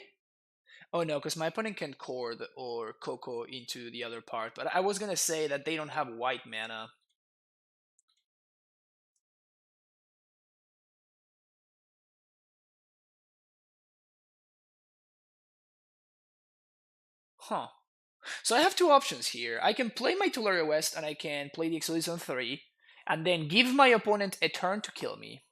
oh no, because my opponent can Chord or Coco into the other part. But I was gonna say that they don't have white mana. Huh. So I have 2 options here. I can play my Tularia West and I can play the Exodus on 3, and then give my opponent a turn to kill me.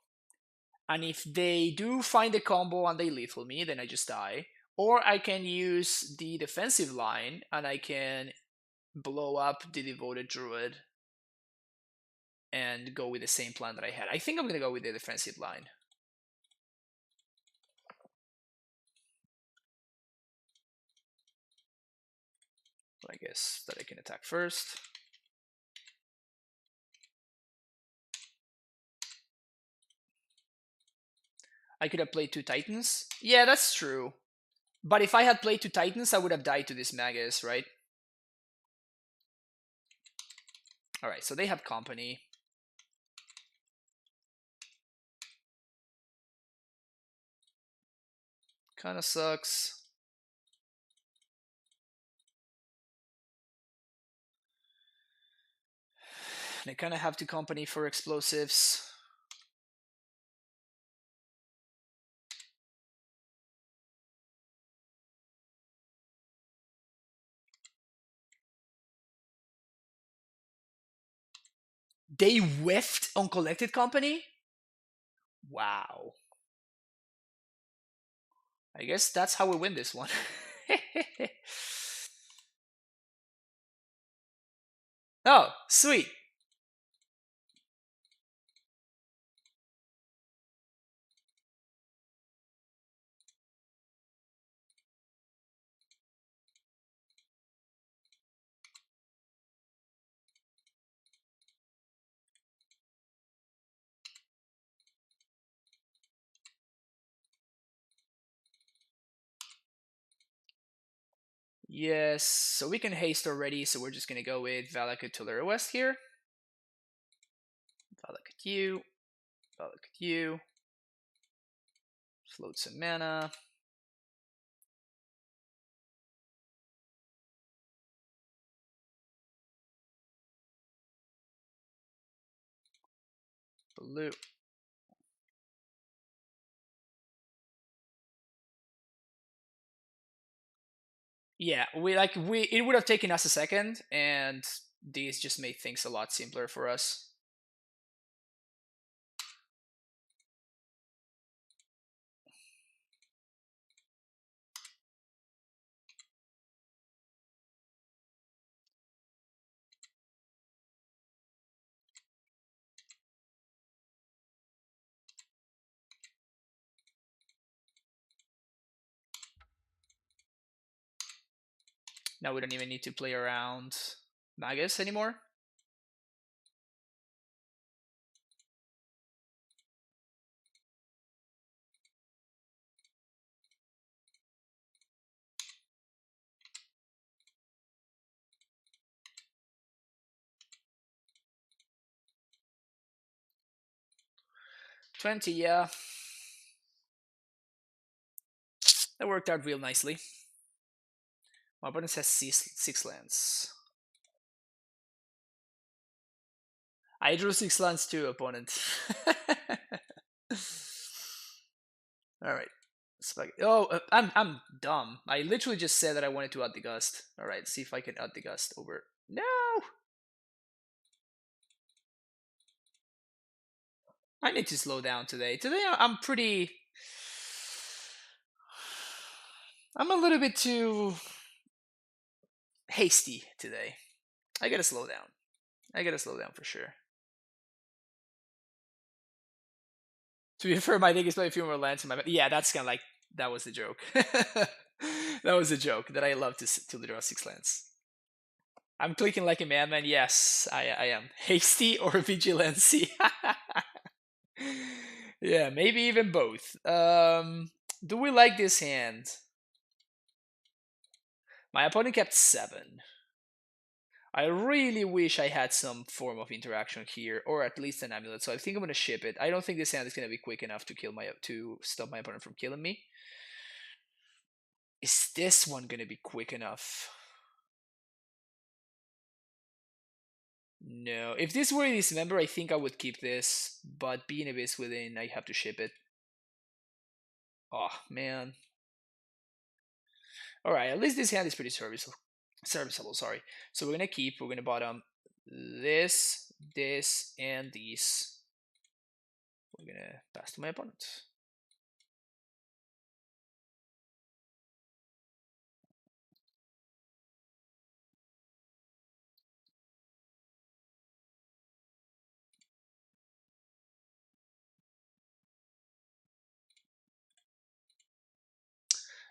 And if they do find a combo and they lethal me, then I just die. Or I can use the defensive line and I can blow up the Devoted Druid and go with the same plan that I had. I think I'm going to go with the defensive line. I guess that I can attack first. I could have played 2 Titans. Yeah, that's true. But if I had played 2 Titans, I would have died to this Magus, right? Alright, so they have company. Kinda sucks. They kinda have to company for explosives. They whiffed on collected company? Wow. I guess that's how we win this one. Oh, sweet. Yes, so we can haste already, so we're just gonna go with Valakut Tulare West here. Valakut you. Valakut you. Float some mana. Blue. Yeah, it would have taken us a second, and these just made things a lot simpler for us. Now we don't even need to play around Magus anymore. $20, yeah. That worked out real nicely. My opponent has 6 lands. I drew 6 lands too, opponent. Alright. Oh, I'm dumb. I literally just said that I wanted to add the gust. Alright, see if I can add the gust over. No! I need to slow down today. Today I'm pretty... I'm a little bit too hasty today. I gotta slow down. I gotta slow down for sure. To be fair, my thing is play a few more lands in my. Yeah, that's kind of like that was the joke. That was a joke that I love to draw 6 lands. I'm clicking like a madman. Yes, I am hasty or vigilancy. Yeah, maybe even both. Do we like this hand? My opponent kept 7. I really wish I had some form of interaction here, or at least an amulet. So I think I'm gonna ship it. I don't think this hand is gonna be quick enough to stop my opponent from killing me. Is this one gonna be quick enough? No. If this were a Dismember, I think I would keep this. But being Abyss Within, I have to ship it. Oh man. All right. At least this hand is pretty serviceable. Sorry. So we're gonna bottom this, and these. We're gonna pass to my opponent.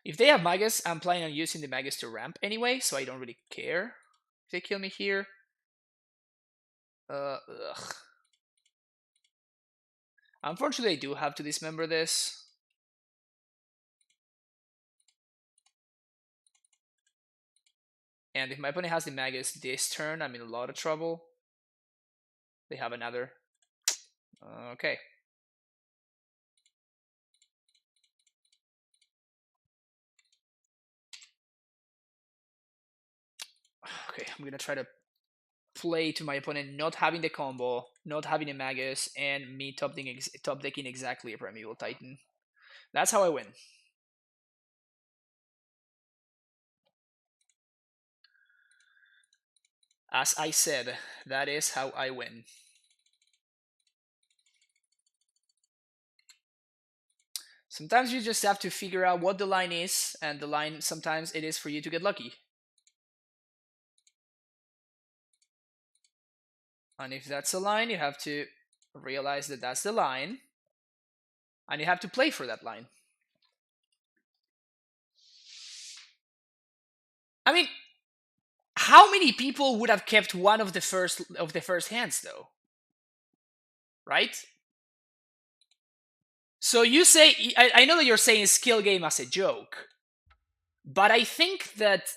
If they have Magus, I'm planning on using the Magus to ramp anyway, so I don't really care if they kill me here. Ugh. Unfortunately, I do have to dismember this. And if my opponent has the Magus this turn, I'm in a lot of trouble. They have another. Okay. Okay, I'm gonna try to play to my opponent not having the combo, not having a Magus, and me top decking exactly a Primeval Titan. That's how I win. As I said, that is how I win. Sometimes you just have to figure out what the line is, and the line sometimes it is for you to get lucky. And if that's a line, you have to realize that that's the line, and you have to play for that line. I mean, how many people would have kept one of the first hands though? Right? So you say I know that you're saying skill game as a joke, but I think that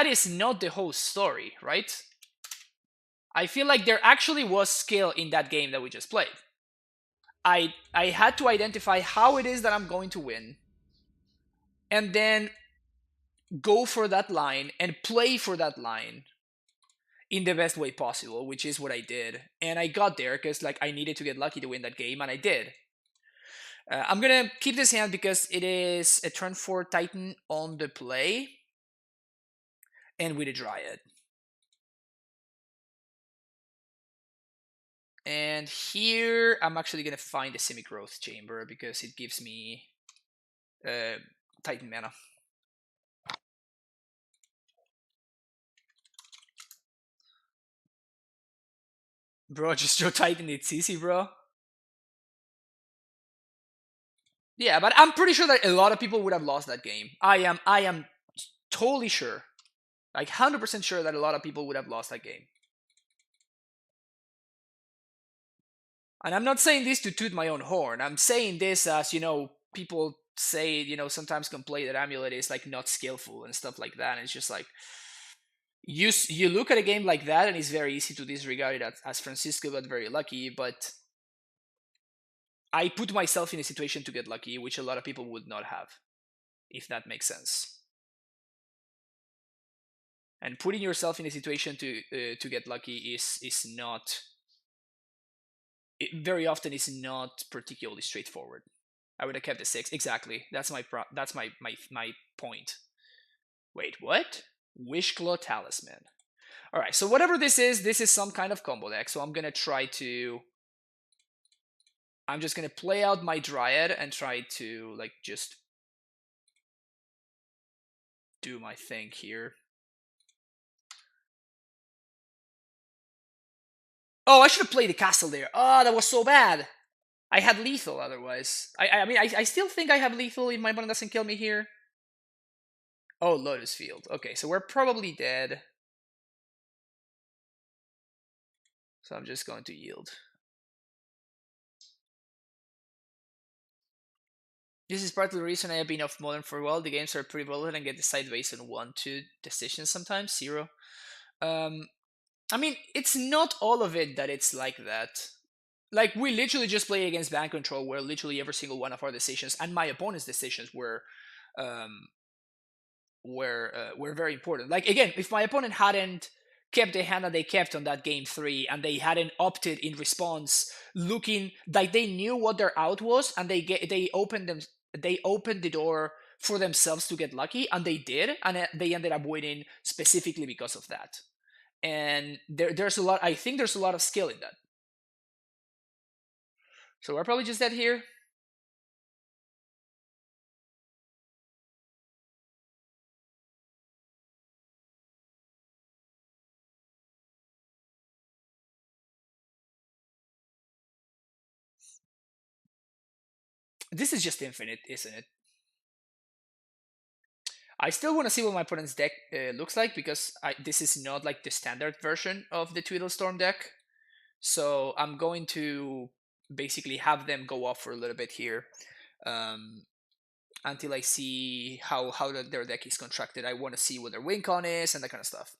is not the whole story, right? I feel like there actually was skill in that game that we just played. I had to identify how it is that I'm going to win, and then go for that line and play for that line in the best way possible, which is what I did. And I got there because like I needed to get lucky to win that game, and I did. I'm gonna keep this hand because it is a turn 4 Titan on the play, and with a Dryad. And here I'm actually gonna find the Semi-Growth Chamber because it gives me Titan mana. Bro, just draw Titan, it's easy, bro. Yeah, but I'm pretty sure that a lot of people would have lost that game. I am totally sure. Like 100% sure that a lot of people would have lost that game. And I'm not saying this to toot my own horn. I'm saying this as, people say, sometimes complain that Amulet is like not skillful and stuff like that. And it's just like you look at a game like that and it's very easy to disregard it as Francisco got very lucky, but I put myself in a situation to get lucky, which a lot of people would not have, if that makes sense. And putting yourself in a situation to get lucky is not, it very often is not particularly straightforward. I would have kept the 6 exactly. That's my point. Wait, what? Wishclaw Talisman. All right, so whatever this is some kind of combo deck. So I'm gonna try to. I'm just gonna play out my Dryad and try to like just do my thing here. Oh, I should have played the castle there. Oh, that was so bad. I had lethal otherwise. I mean, I still think I have lethal if my opponent doesn't kill me here. Oh, Lotus Field. Okay, so we're probably dead. So I'm just going to yield. This is part of the reason I have been off Modern for a while. The games are pretty volatile and get decided based on 1-2 decisions sometimes. 0. I mean, it's not all of it that it's like that. Like, we literally just play against Bant Control where literally every single one of our decisions and my opponent's decisions um, were very important. Like, again, if my opponent hadn't kept the hand that they kept on that game 3 and they hadn't opted in response looking like they knew what their out was and they opened the door for themselves to get lucky, and they did, and they ended up winning specifically because of that. And there's a lot, I think there's a lot of skill in that. So we're probably just dead here. This is just infinite, isn't it? I still want to see what my opponent's deck looks like, because this is not like the standard version of the Tweedlestorm deck. So I'm going to basically have them go off for a little bit here until I see how their deck is constructed. I want to see what their win con is and that kind of stuff.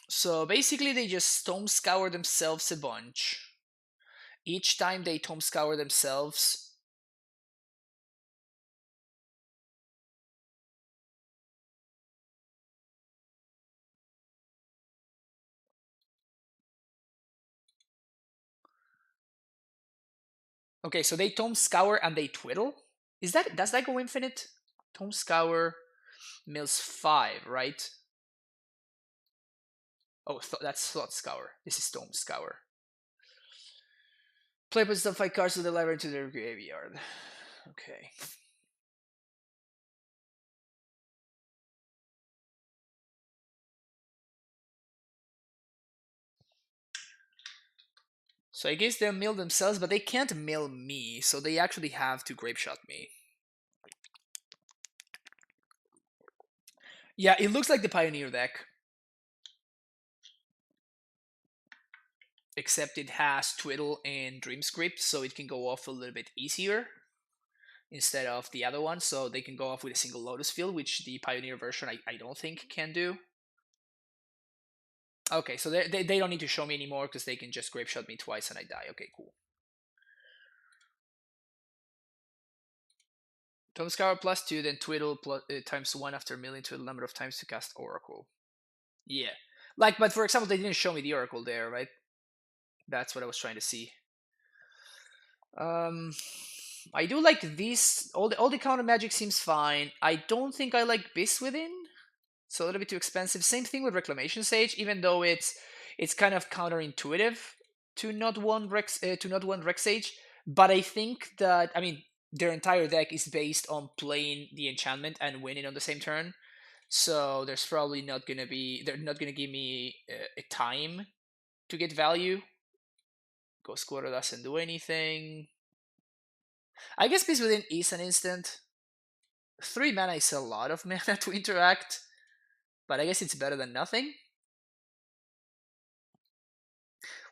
So basically they just Tome Scour themselves a bunch. Each time they Tome Scour themselves, okay, so they Tome Scour and they Twiddle. Does that go infinite? Tome Scour mills 5, right? Oh, that's Slot Scour. This is Tome Scour. Play puts the 5 cards of the library into their graveyard. Okay. So I guess they'll mill themselves, but they can't mill me, so they actually have to Grape Shot me. Yeah, it looks like the Pioneer deck. Except it has Twiddle and Dreamscript, so it can go off a little bit easier instead of the other one, so they can go off with a single Lotus Field, which the Pioneer version I don't think can do. Okay, so they don't need to show me anymore because they can just Grape Shot me twice and I die. Okay, cool. Tome Scour +2, then Twiddle times 1 after milling to the number of times to cast Oracle. Yeah. Like, but for example, they didn't show me the Oracle there, right? That's what I was trying to see. I do like this. All the counter magic seems fine. I don't think I like Beast Within. It's a little bit too expensive. Same thing with Reclamation Sage, even though it's kind of counterintuitive to not want Rex Sage. But I think that, I mean, their entire deck is based on playing the enchantment and winning on the same turn. So there's probably not gonna be, they're not gonna give me a time to get value. Ghost Quarter doesn't do anything. I guess Beast Within is an instant. 3 mana is a lot of mana to interact, but I guess it's better than nothing.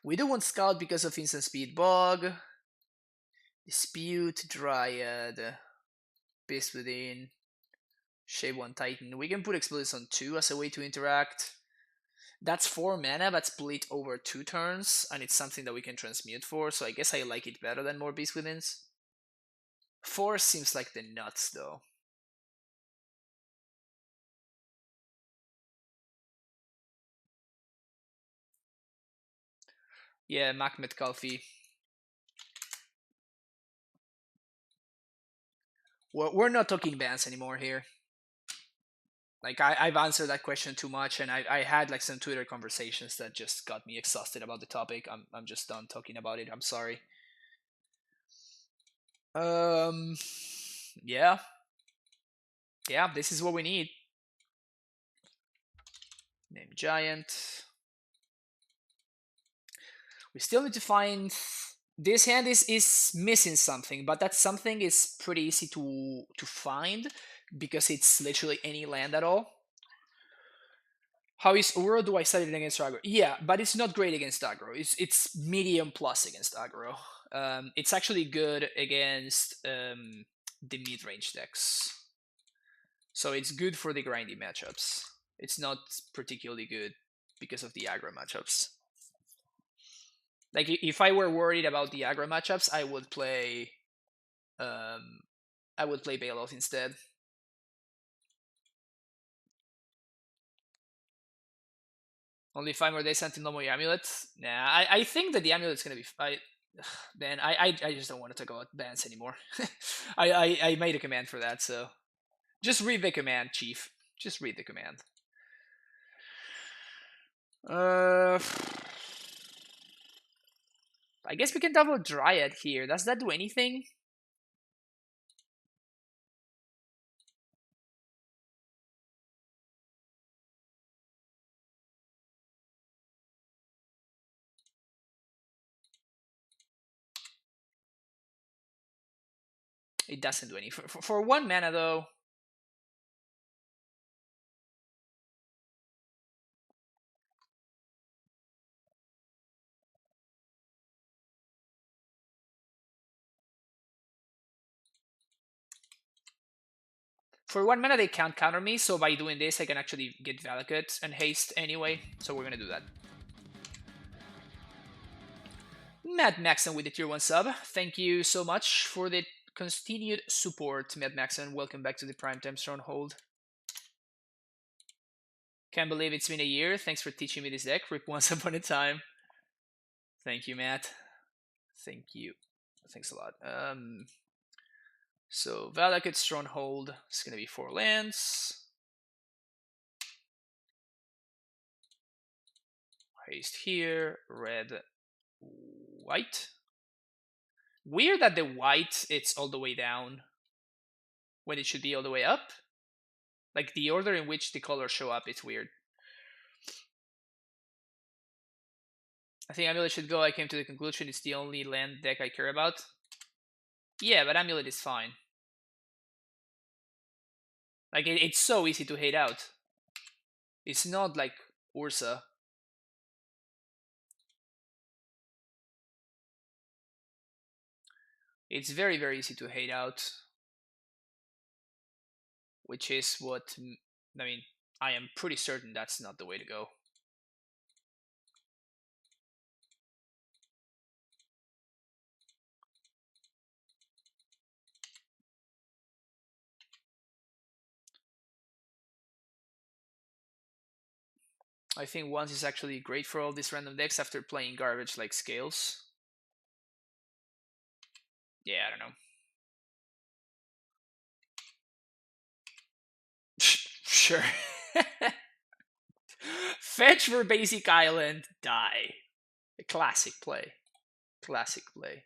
We do want Scout because of instant speed bog. Dispute, Dryad, Beast Within, Shape 1 Titan. We can put Explosions on 2 as a way to interact. That's 4 mana, but split over 2 turns, and it's something that we can transmute for, so I guess I like it better than more Beast Withins. 4 seems like the nuts, though. Yeah, Makmet Kalfi. We're not talking bans anymore here. Like, I've answered that question too much, and I had like some Twitter conversations that just got me exhausted about the topic. I'm just done talking about it. I'm sorry. Um, yeah, yeah. This is what we need. Name giant. We still need to find... This hand is missing something, but that something is pretty easy to find because it's literally any land at all. How is Uro? Do I study it against aggro? Yeah, but it's not great against aggro. It's medium plus against aggro. It's actually good against the mid-range decks. So it's good for the grindy matchups. It's not particularly good because of the aggro matchups. Like if I were worried about the aggro matchups, I would play Bailout instead. Only 5 more days until no more Amulet. Nah, I think that the Amulet's gonna be. Man, I just don't want to talk about bans anymore. I made a command for that, so just read the command, Chief. Just read the command. I guess we can double Dryad here. Does that do anything? It doesn't do anything. For 1 mana, though. For 1 mana, they can't counter me, so by doing this, I can actually get Valakut and haste anyway. So we're gonna do that. Mad Maxon with the tier 1 sub. Thank you so much for the continued support, Mad Maxon. Welcome back to the Primetime Stronghold. Can't believe it's been a year. Thanks for teaching me this deck. Rip once upon a time. Thank you, Matt. Thank you. Thanks a lot. So Valakut Stronghold is gonna be 4 lands. Haste here, red, white. Weird that the white it's all the way down when it should be all the way up. Like the order in which the colors show up, it's weird. I think Amulet should go. I came to the conclusion it's the only land deck I care about. Yeah, but Amulet is fine. Like it's so easy to hate out. It's not like Ursa. It's very, very easy to hate out. Which is what, I mean, I am pretty certain that's not the way to go. I think once is actually great for all these random decks after playing garbage like Scales. Yeah, I don't know. Sure. Fetch for basic island, die. A classic play. Classic play.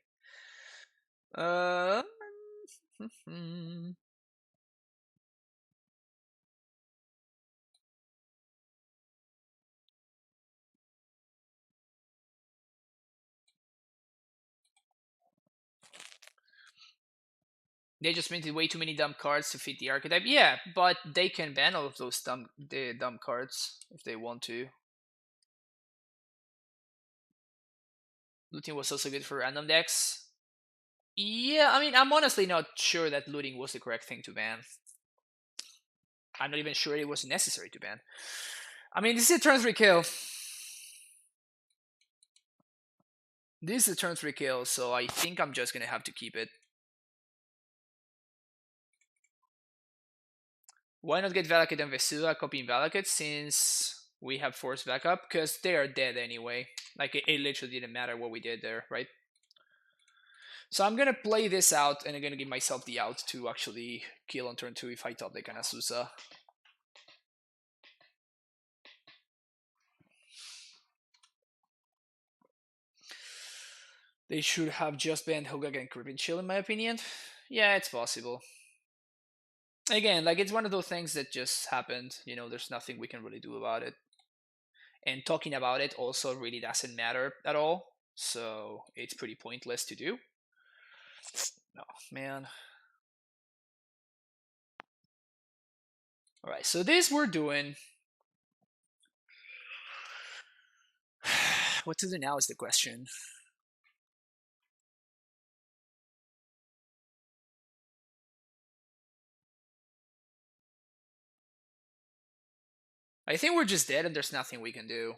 They just minted way too many dumb cards to fit the archetype. Yeah, but they can ban all of those dumb cards if they want to. Looting was also good for random decks. Yeah, I mean, I'm honestly not sure that looting was the correct thing to ban. I'm not even sure it was necessary to ban. I mean, this is a turn 3 kill. This is a turn 3 kill, so I think I'm just gonna have to keep it. Why not get Valakut and Vesula copying Valakut since we have forced backup? Because they are dead anyway. Like, it literally didn't matter what we did there, right? So I'm gonna play this out, and I'm gonna give myself the out to actually kill on turn 2 if I top deck Anasusa. They should have just banned Hogak and Crippin Chill, in my opinion. Yeah, it's possible. Again, like, it's one of those things that just happened. You know, there's nothing we can really do about it. and talking about it also really doesn't matter at all. So it's pretty pointless to do. Oh man. All right, so this we're doing. What to do now is the question. I think we're just dead and there's nothing we can do.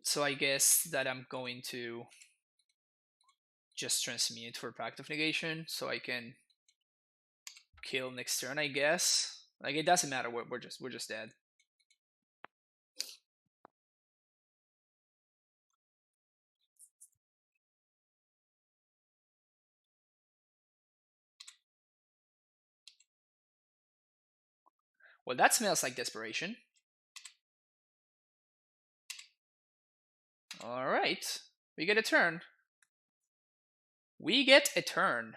So I guess that I'm going to just transmute for Pact of Negation so I can kill next turn, I guess. Like, it doesn't matter, we're just dead. Well, that smells like desperation. Alright. We get a turn. We get a turn.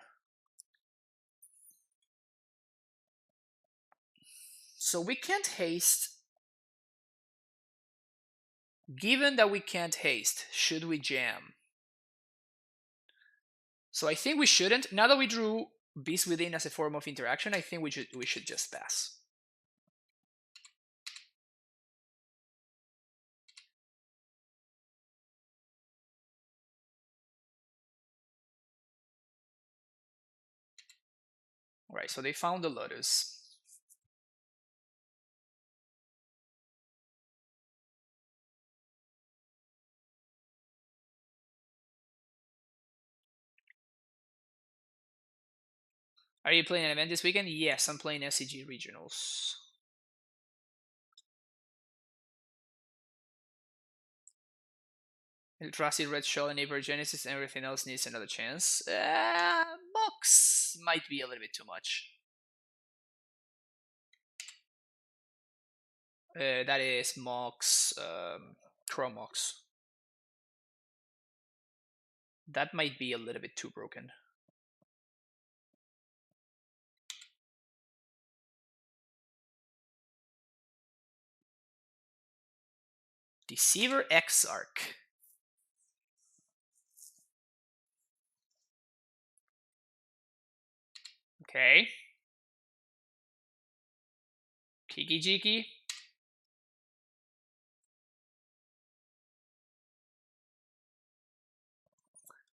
So we can't haste. Given that we can't haste, should we jam? So I think we shouldn't. Now that we drew Beast Within as a form of interaction, I think we should just pass. Right, so they found the Lotus. Are you playing an event this weekend? Yes, I'm playing SCG Regionals. Eldrazi, Red Shawl, and Abergenesis, and everything else needs another chance. Mox might be a little bit too much. That is Mox, Chrome Mox. That might be a little bit too broken. Deceiver Exarch. Okay. Kiki Jiki.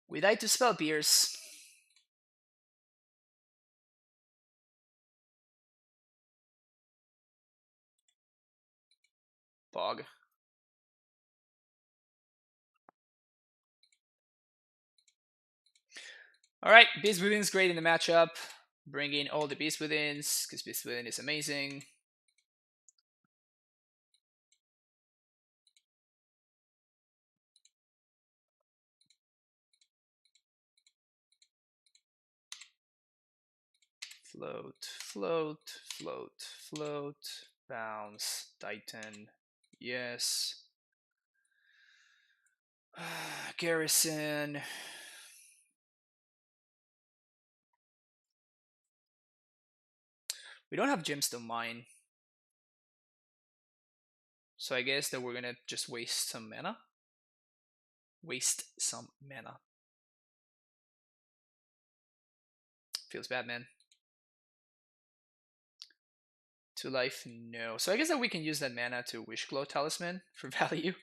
We died to Spell Pierce. Pog. Alright, Beast Within's great in the matchup. Bring in all the Beast Withins, because Beast Within is amazing. Float, float, float, float, bounce, Titan, yes. Garrison. We don't have Gemstone Mine. So I guess that we're gonna just waste some mana. Waste some mana. Feels bad, man. 2 life, no. So I guess that we can use that mana to Wishglow Talisman for value.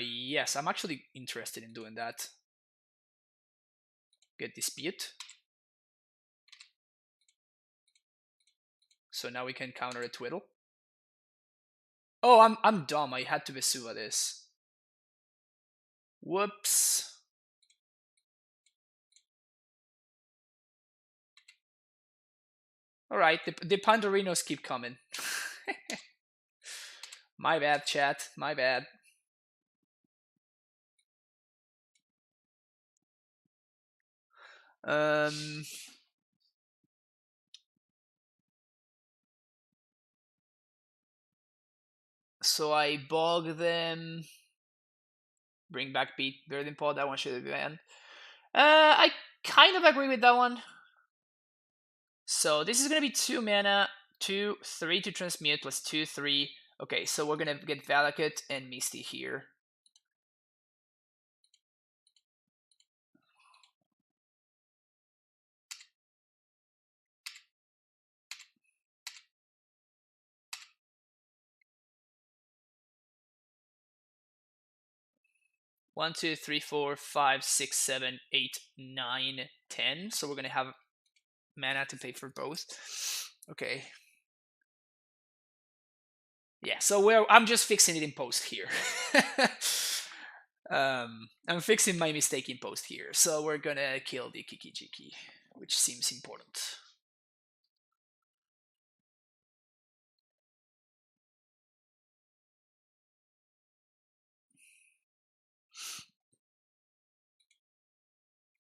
Yes, I'm actually interested in doing that. Get Dispute. So now we can counter a Twiddle. Oh, I'm dumb. I had to Vesuva this. Whoops. Alright, the Pandorinos keep coming. My bad, chat. My bad. So I bog them. Bring back Beat Burden Pod. That one should have been banned. I kind of agree with that one. So this is going to be 2 mana, 2, 3 to transmute, plus 2, 3. Okay, so we're going to get Valakut and Misty here. One, two, three, four, five, six, 7, 8, 9, 10. So we're going to have mana to pay for both. Okay. Yeah, so I'm just fixing it in post here. I'm fixing my mistake in post here. So we're gonna kill the Kiki-Jiki, which seems important.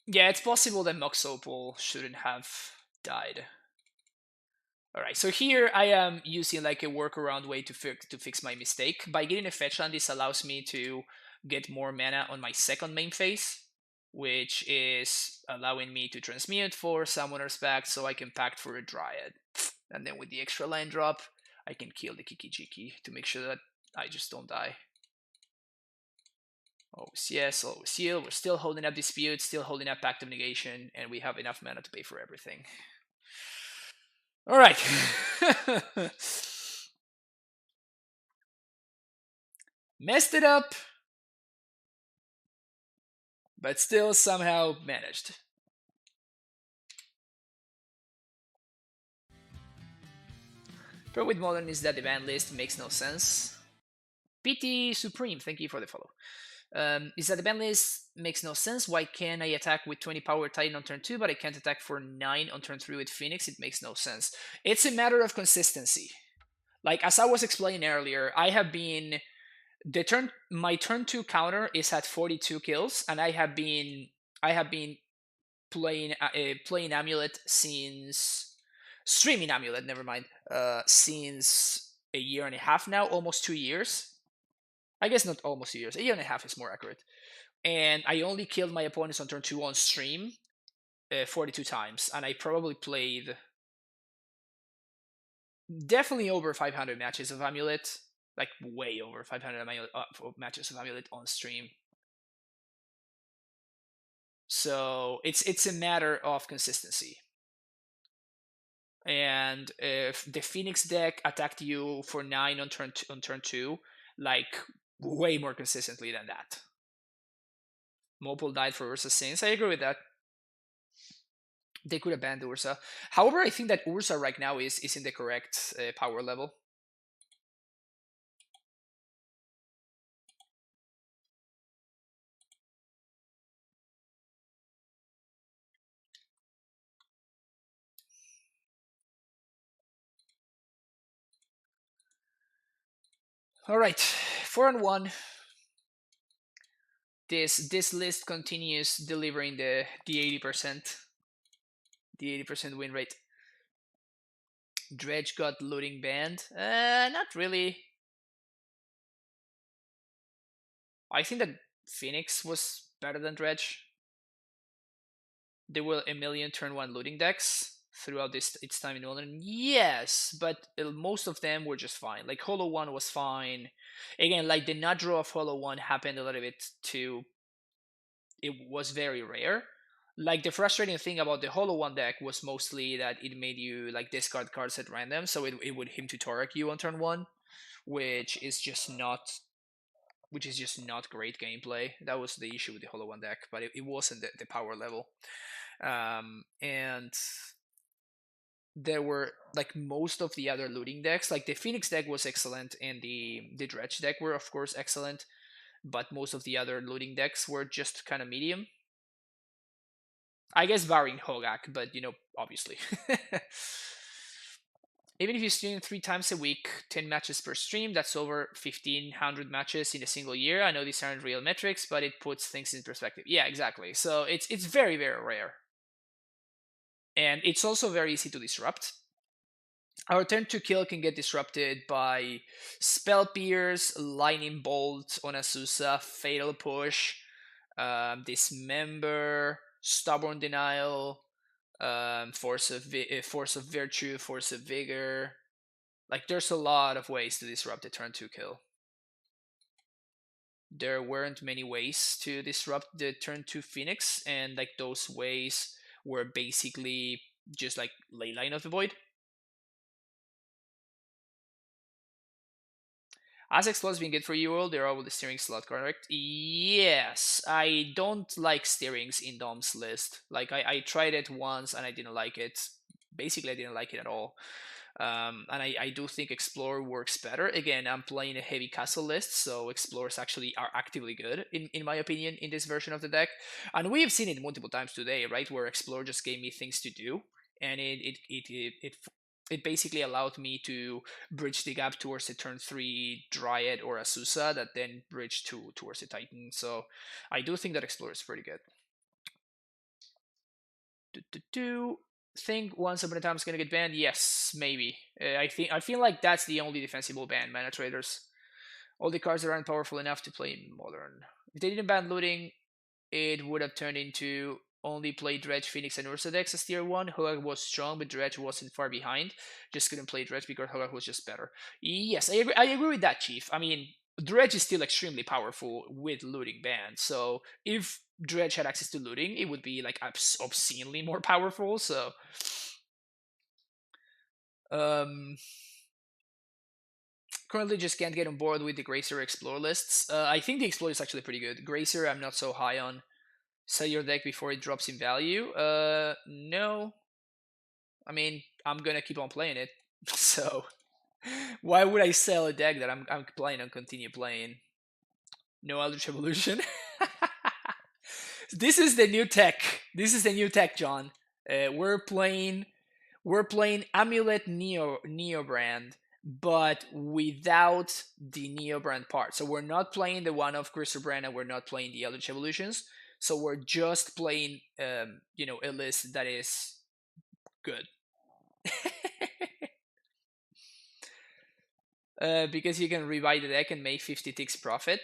Yeah, it's possible that Mox Opal shouldn't have died. Alright, so here I am using like a workaround way to fix my mistake. By getting a fetch land, this allows me to get more mana on my second main phase, which is allowing me to transmute for Summoner's Pact so I can pact for a Dryad. And then with the extra land drop, I can kill the Kiki-Jiki to make sure that I just don't die. Always yes, always heal. We're still holding up Dispute, still holding up Pact of Negation, and we have enough mana to pay for everything. Alright. Messed it up, but still somehow managed. But with Modern is that the ban list makes no sense. PT Supreme, thank you for the follow. Is that the ban list makes no sense? Why can I attack with 20 power Titan on turn 2, but I can't attack for 9 on turn 3 with Phoenix? It makes no sense. It's a matter of consistency. Like, as I was explaining earlier, I have been... my turn 2 counter is at 42 kills, and I have been playing Amulet since... Streaming Amulet, never mind. Since a year and a half now, almost 2 years. I guess not almost 2 years. A year and a half is more accurate. And I only killed my opponents on turn 2 on stream 42 times. And I probably played definitely over 500 matches of Amulet. Like, way over 500 matches of Amulet on stream. So it's a matter of consistency. And if the Phoenix deck attacked you for 9 on turn 2, like, way more consistently than that. Mopul died for Ursa Sins. I agree with that. They could have banned Ursa. However, I think that Ursa right now is in the correct power level. All right, 4-1. This list continues delivering the 80%. The 80% win rate. Dredge got looting banned. Not really. I think that Phoenix was better than Dredge. There were a million turn 1 looting decks throughout its time in Modern. Yes, but most of them were just fine. Like, Hollow 1 was fine. Again, like, the nut draw of Hollow 1 happened a little bit too. It was very rare. Like, the frustrating thing about the Hollow 1 deck was mostly that it made you, like, discard cards at random, so it would him to Torek you on turn 1, which is just not great gameplay. That was the issue with the Hollow 1 deck, but it wasn't the power level. And there were, like, most of the other looting decks, like the Phoenix deck was excellent, and the Dredge deck were of course excellent, but most of the other looting decks were just kind of medium. I guess barring Hogak, but obviously. Even if you stream 3 times a week, 10 matches per stream, that's over 1,500 matches in a single year. I know these aren't real metrics, but it puts things in perspective. Yeah, exactly. So it's very, very rare. And it's also very easy to disrupt. Our turn to kill can get disrupted by Spell Pierce, Lightning Bolt on Azusa, Fatal Push, Dismember, Stubborn Denial, Force of Virtue, Force of Vigor. Like, there's a lot of ways to disrupt a turn 2 kill. There weren't many ways to disrupt the turn 2 Phoenix, and like those ways were basically just like Leyline of the Void. Has Explode been good for you all? They're all with the steering slot, correct? Yes. I don't like steerings in Dom's list. Like, I tried it once and I didn't like it. Basically, I didn't like it at all. And I do think Explorer works better. Again, I'm playing a heavy castle list, so Explorers actually are actively good, in my opinion, in this version of the deck. And we have seen it multiple times today, right? Where Explorer just gave me things to do, and it basically allowed me to bridge the gap towards the turn 3 Dryad or Azusa that then bridged towards the Titan. So I do think that Explorer is pretty good. Think Once Upon a Time is gonna get banned? Yes, maybe. I feel like that's the only defensible ban. Mana Traders. All the cards aren't powerful enough to play Modern. If they didn't ban looting, it would have turned into only play Dredge, Phoenix, and Ursa decks as tier 1. Hogak was strong, but Dredge wasn't far behind. Just couldn't play Dredge because Hogak was just better. Yes, I agree with that, Chief. I mean, Dredge is still extremely powerful with looting banned. So if Dredge had access to looting, it would be like obscenely more powerful. So, currently just can't get on board with the Gracer Explore lists. I think the Explore is actually pretty good. Gracer, I'm not so high on. Sell your deck before it drops in value. No. I mean, I'm gonna keep on playing it. So why would I sell a deck that I'm playing and continue playing? No Eldritch Evolution. This is the new tech. This is the new tech, John. We're playing Amulet Neo brand, but without the Neo brand part. So we're not playing the one of Crystal brand, and we're not playing the Eldritch Evolutions. So we're just playing, a list that is good. Because you can rebuy the deck and make 50 ticks profit.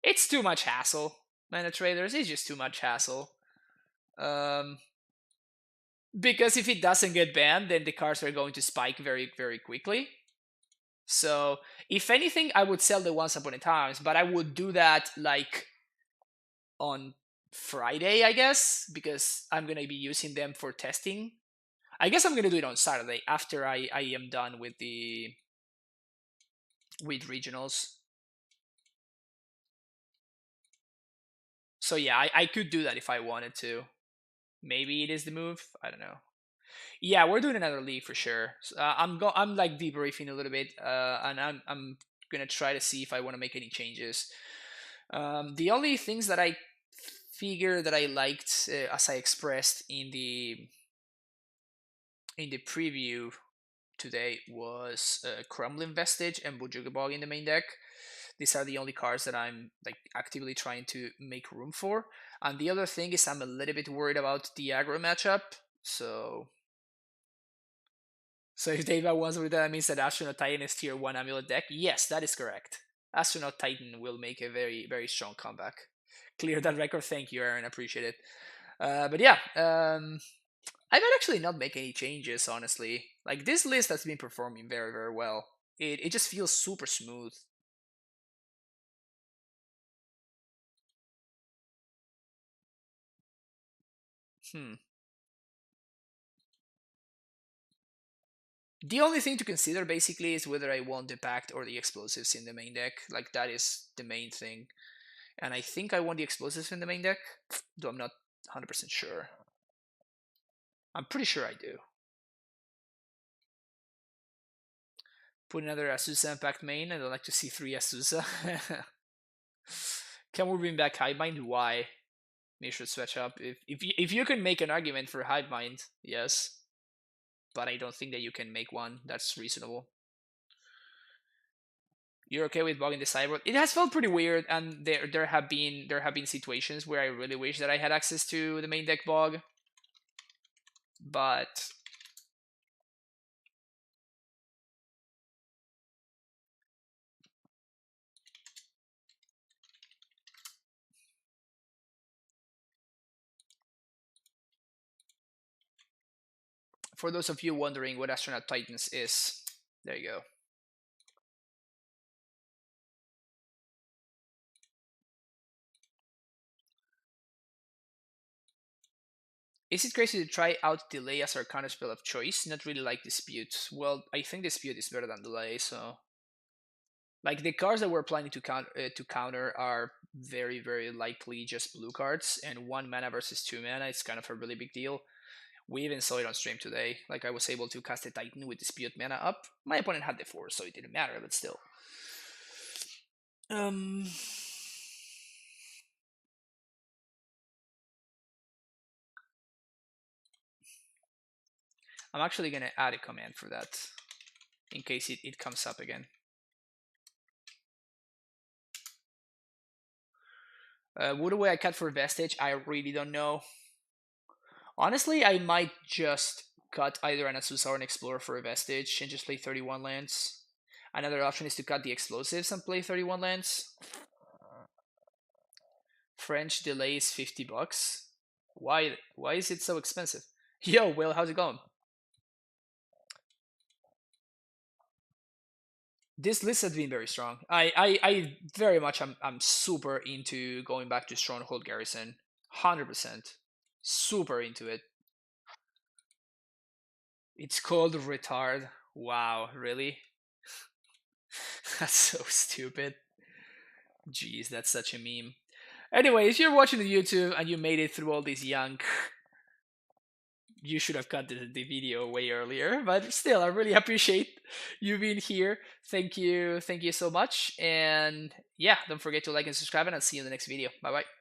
It's too much hassle. Mana Traders is just too much hassle. Because if it doesn't get banned, then the cards are going to spike very, very quickly. So, if anything, I would sell the Once Upon a Times, but I would do that like on Friday, I guess, because I'm gonna be using them for testing. I guess I'm gonna do it on Saturday after I am done with regionals. So yeah, I could do that if I wanted to. Maybe it is the move. I don't know. Yeah, we're doing another league for sure. So, I'm like debriefing a little bit, and I'm gonna try to see if I want to make any changes. The only things that I figure that I liked, as I expressed in the preview today, was Crumbling Vestige and Bujugabog in the main deck. These are the only cards that I'm like actively trying to make room for. And the other thing is I'm a little bit worried about the aggro matchup. So if Dave wants to, that means that Astronaut Titan is tier 1 Amulet deck. Yes, that is correct. Astronaut Titan will make a very, very strong comeback. Clear that record. Thank you, Aaron. Appreciate it. But yeah, I might actually not make any changes, honestly. Like, this list has been performing very, very well. It just feels super smooth. The only thing to consider basically is whether I want the Pact or the Explosives in the main deck. Like, that is the main thing. And I think I want the Explosives in the main deck, though I'm not 100% sure. I'm pretty sure I do. Put another Azusa Impact main. I don't like to see 3 Azusa. Can we bring back Hivemind? Why? Maybe should switch up. If you can make an argument for Hivemind, yes. But I don't think that you can make one that's reasonable. You're okay with bogging the sideboard? It has felt pretty weird, and there have been situations where I really wish that I had access to the main deck bog. But for those of you wondering what Astronaut Titans is, there you go. Is it crazy to try out Delay as our counter spell of choice? Not really like Dispute. Well, I think Dispute is better than Delay, so like the cards that we're planning to counter are very very likely just blue cards, and 1 mana versus 2 mana. It's kind of a really big deal. We even saw it on stream today. Like I was able to cast a Titan with Dispute mana up. My opponent had the 4, so it didn't matter, but still. I'm actually gonna add a command for that in case it comes up again. What do I cut for Vestige? I really don't know. Honestly, I might just cut either an Azusa or an Explorer for a Vestige and just play 31 lands. Another option is to cut the explosives and play 31 lands. French delay is $50. Why is it so expensive? Yo, Will, how's it going? This list has been very strong. I very much I'm super into going back to Stronghold Garrison. 100%. Super into it. It's called Retard. Wow, really? That's so stupid. Jeez, that's such a meme. Anyway, if you're watching the YouTube and you made it through all this yunk, you should have cut the video way earlier. But still, I really appreciate you being here. Thank you so much. And yeah, don't forget to like and subscribe, and I'll see you in the next video. Bye bye.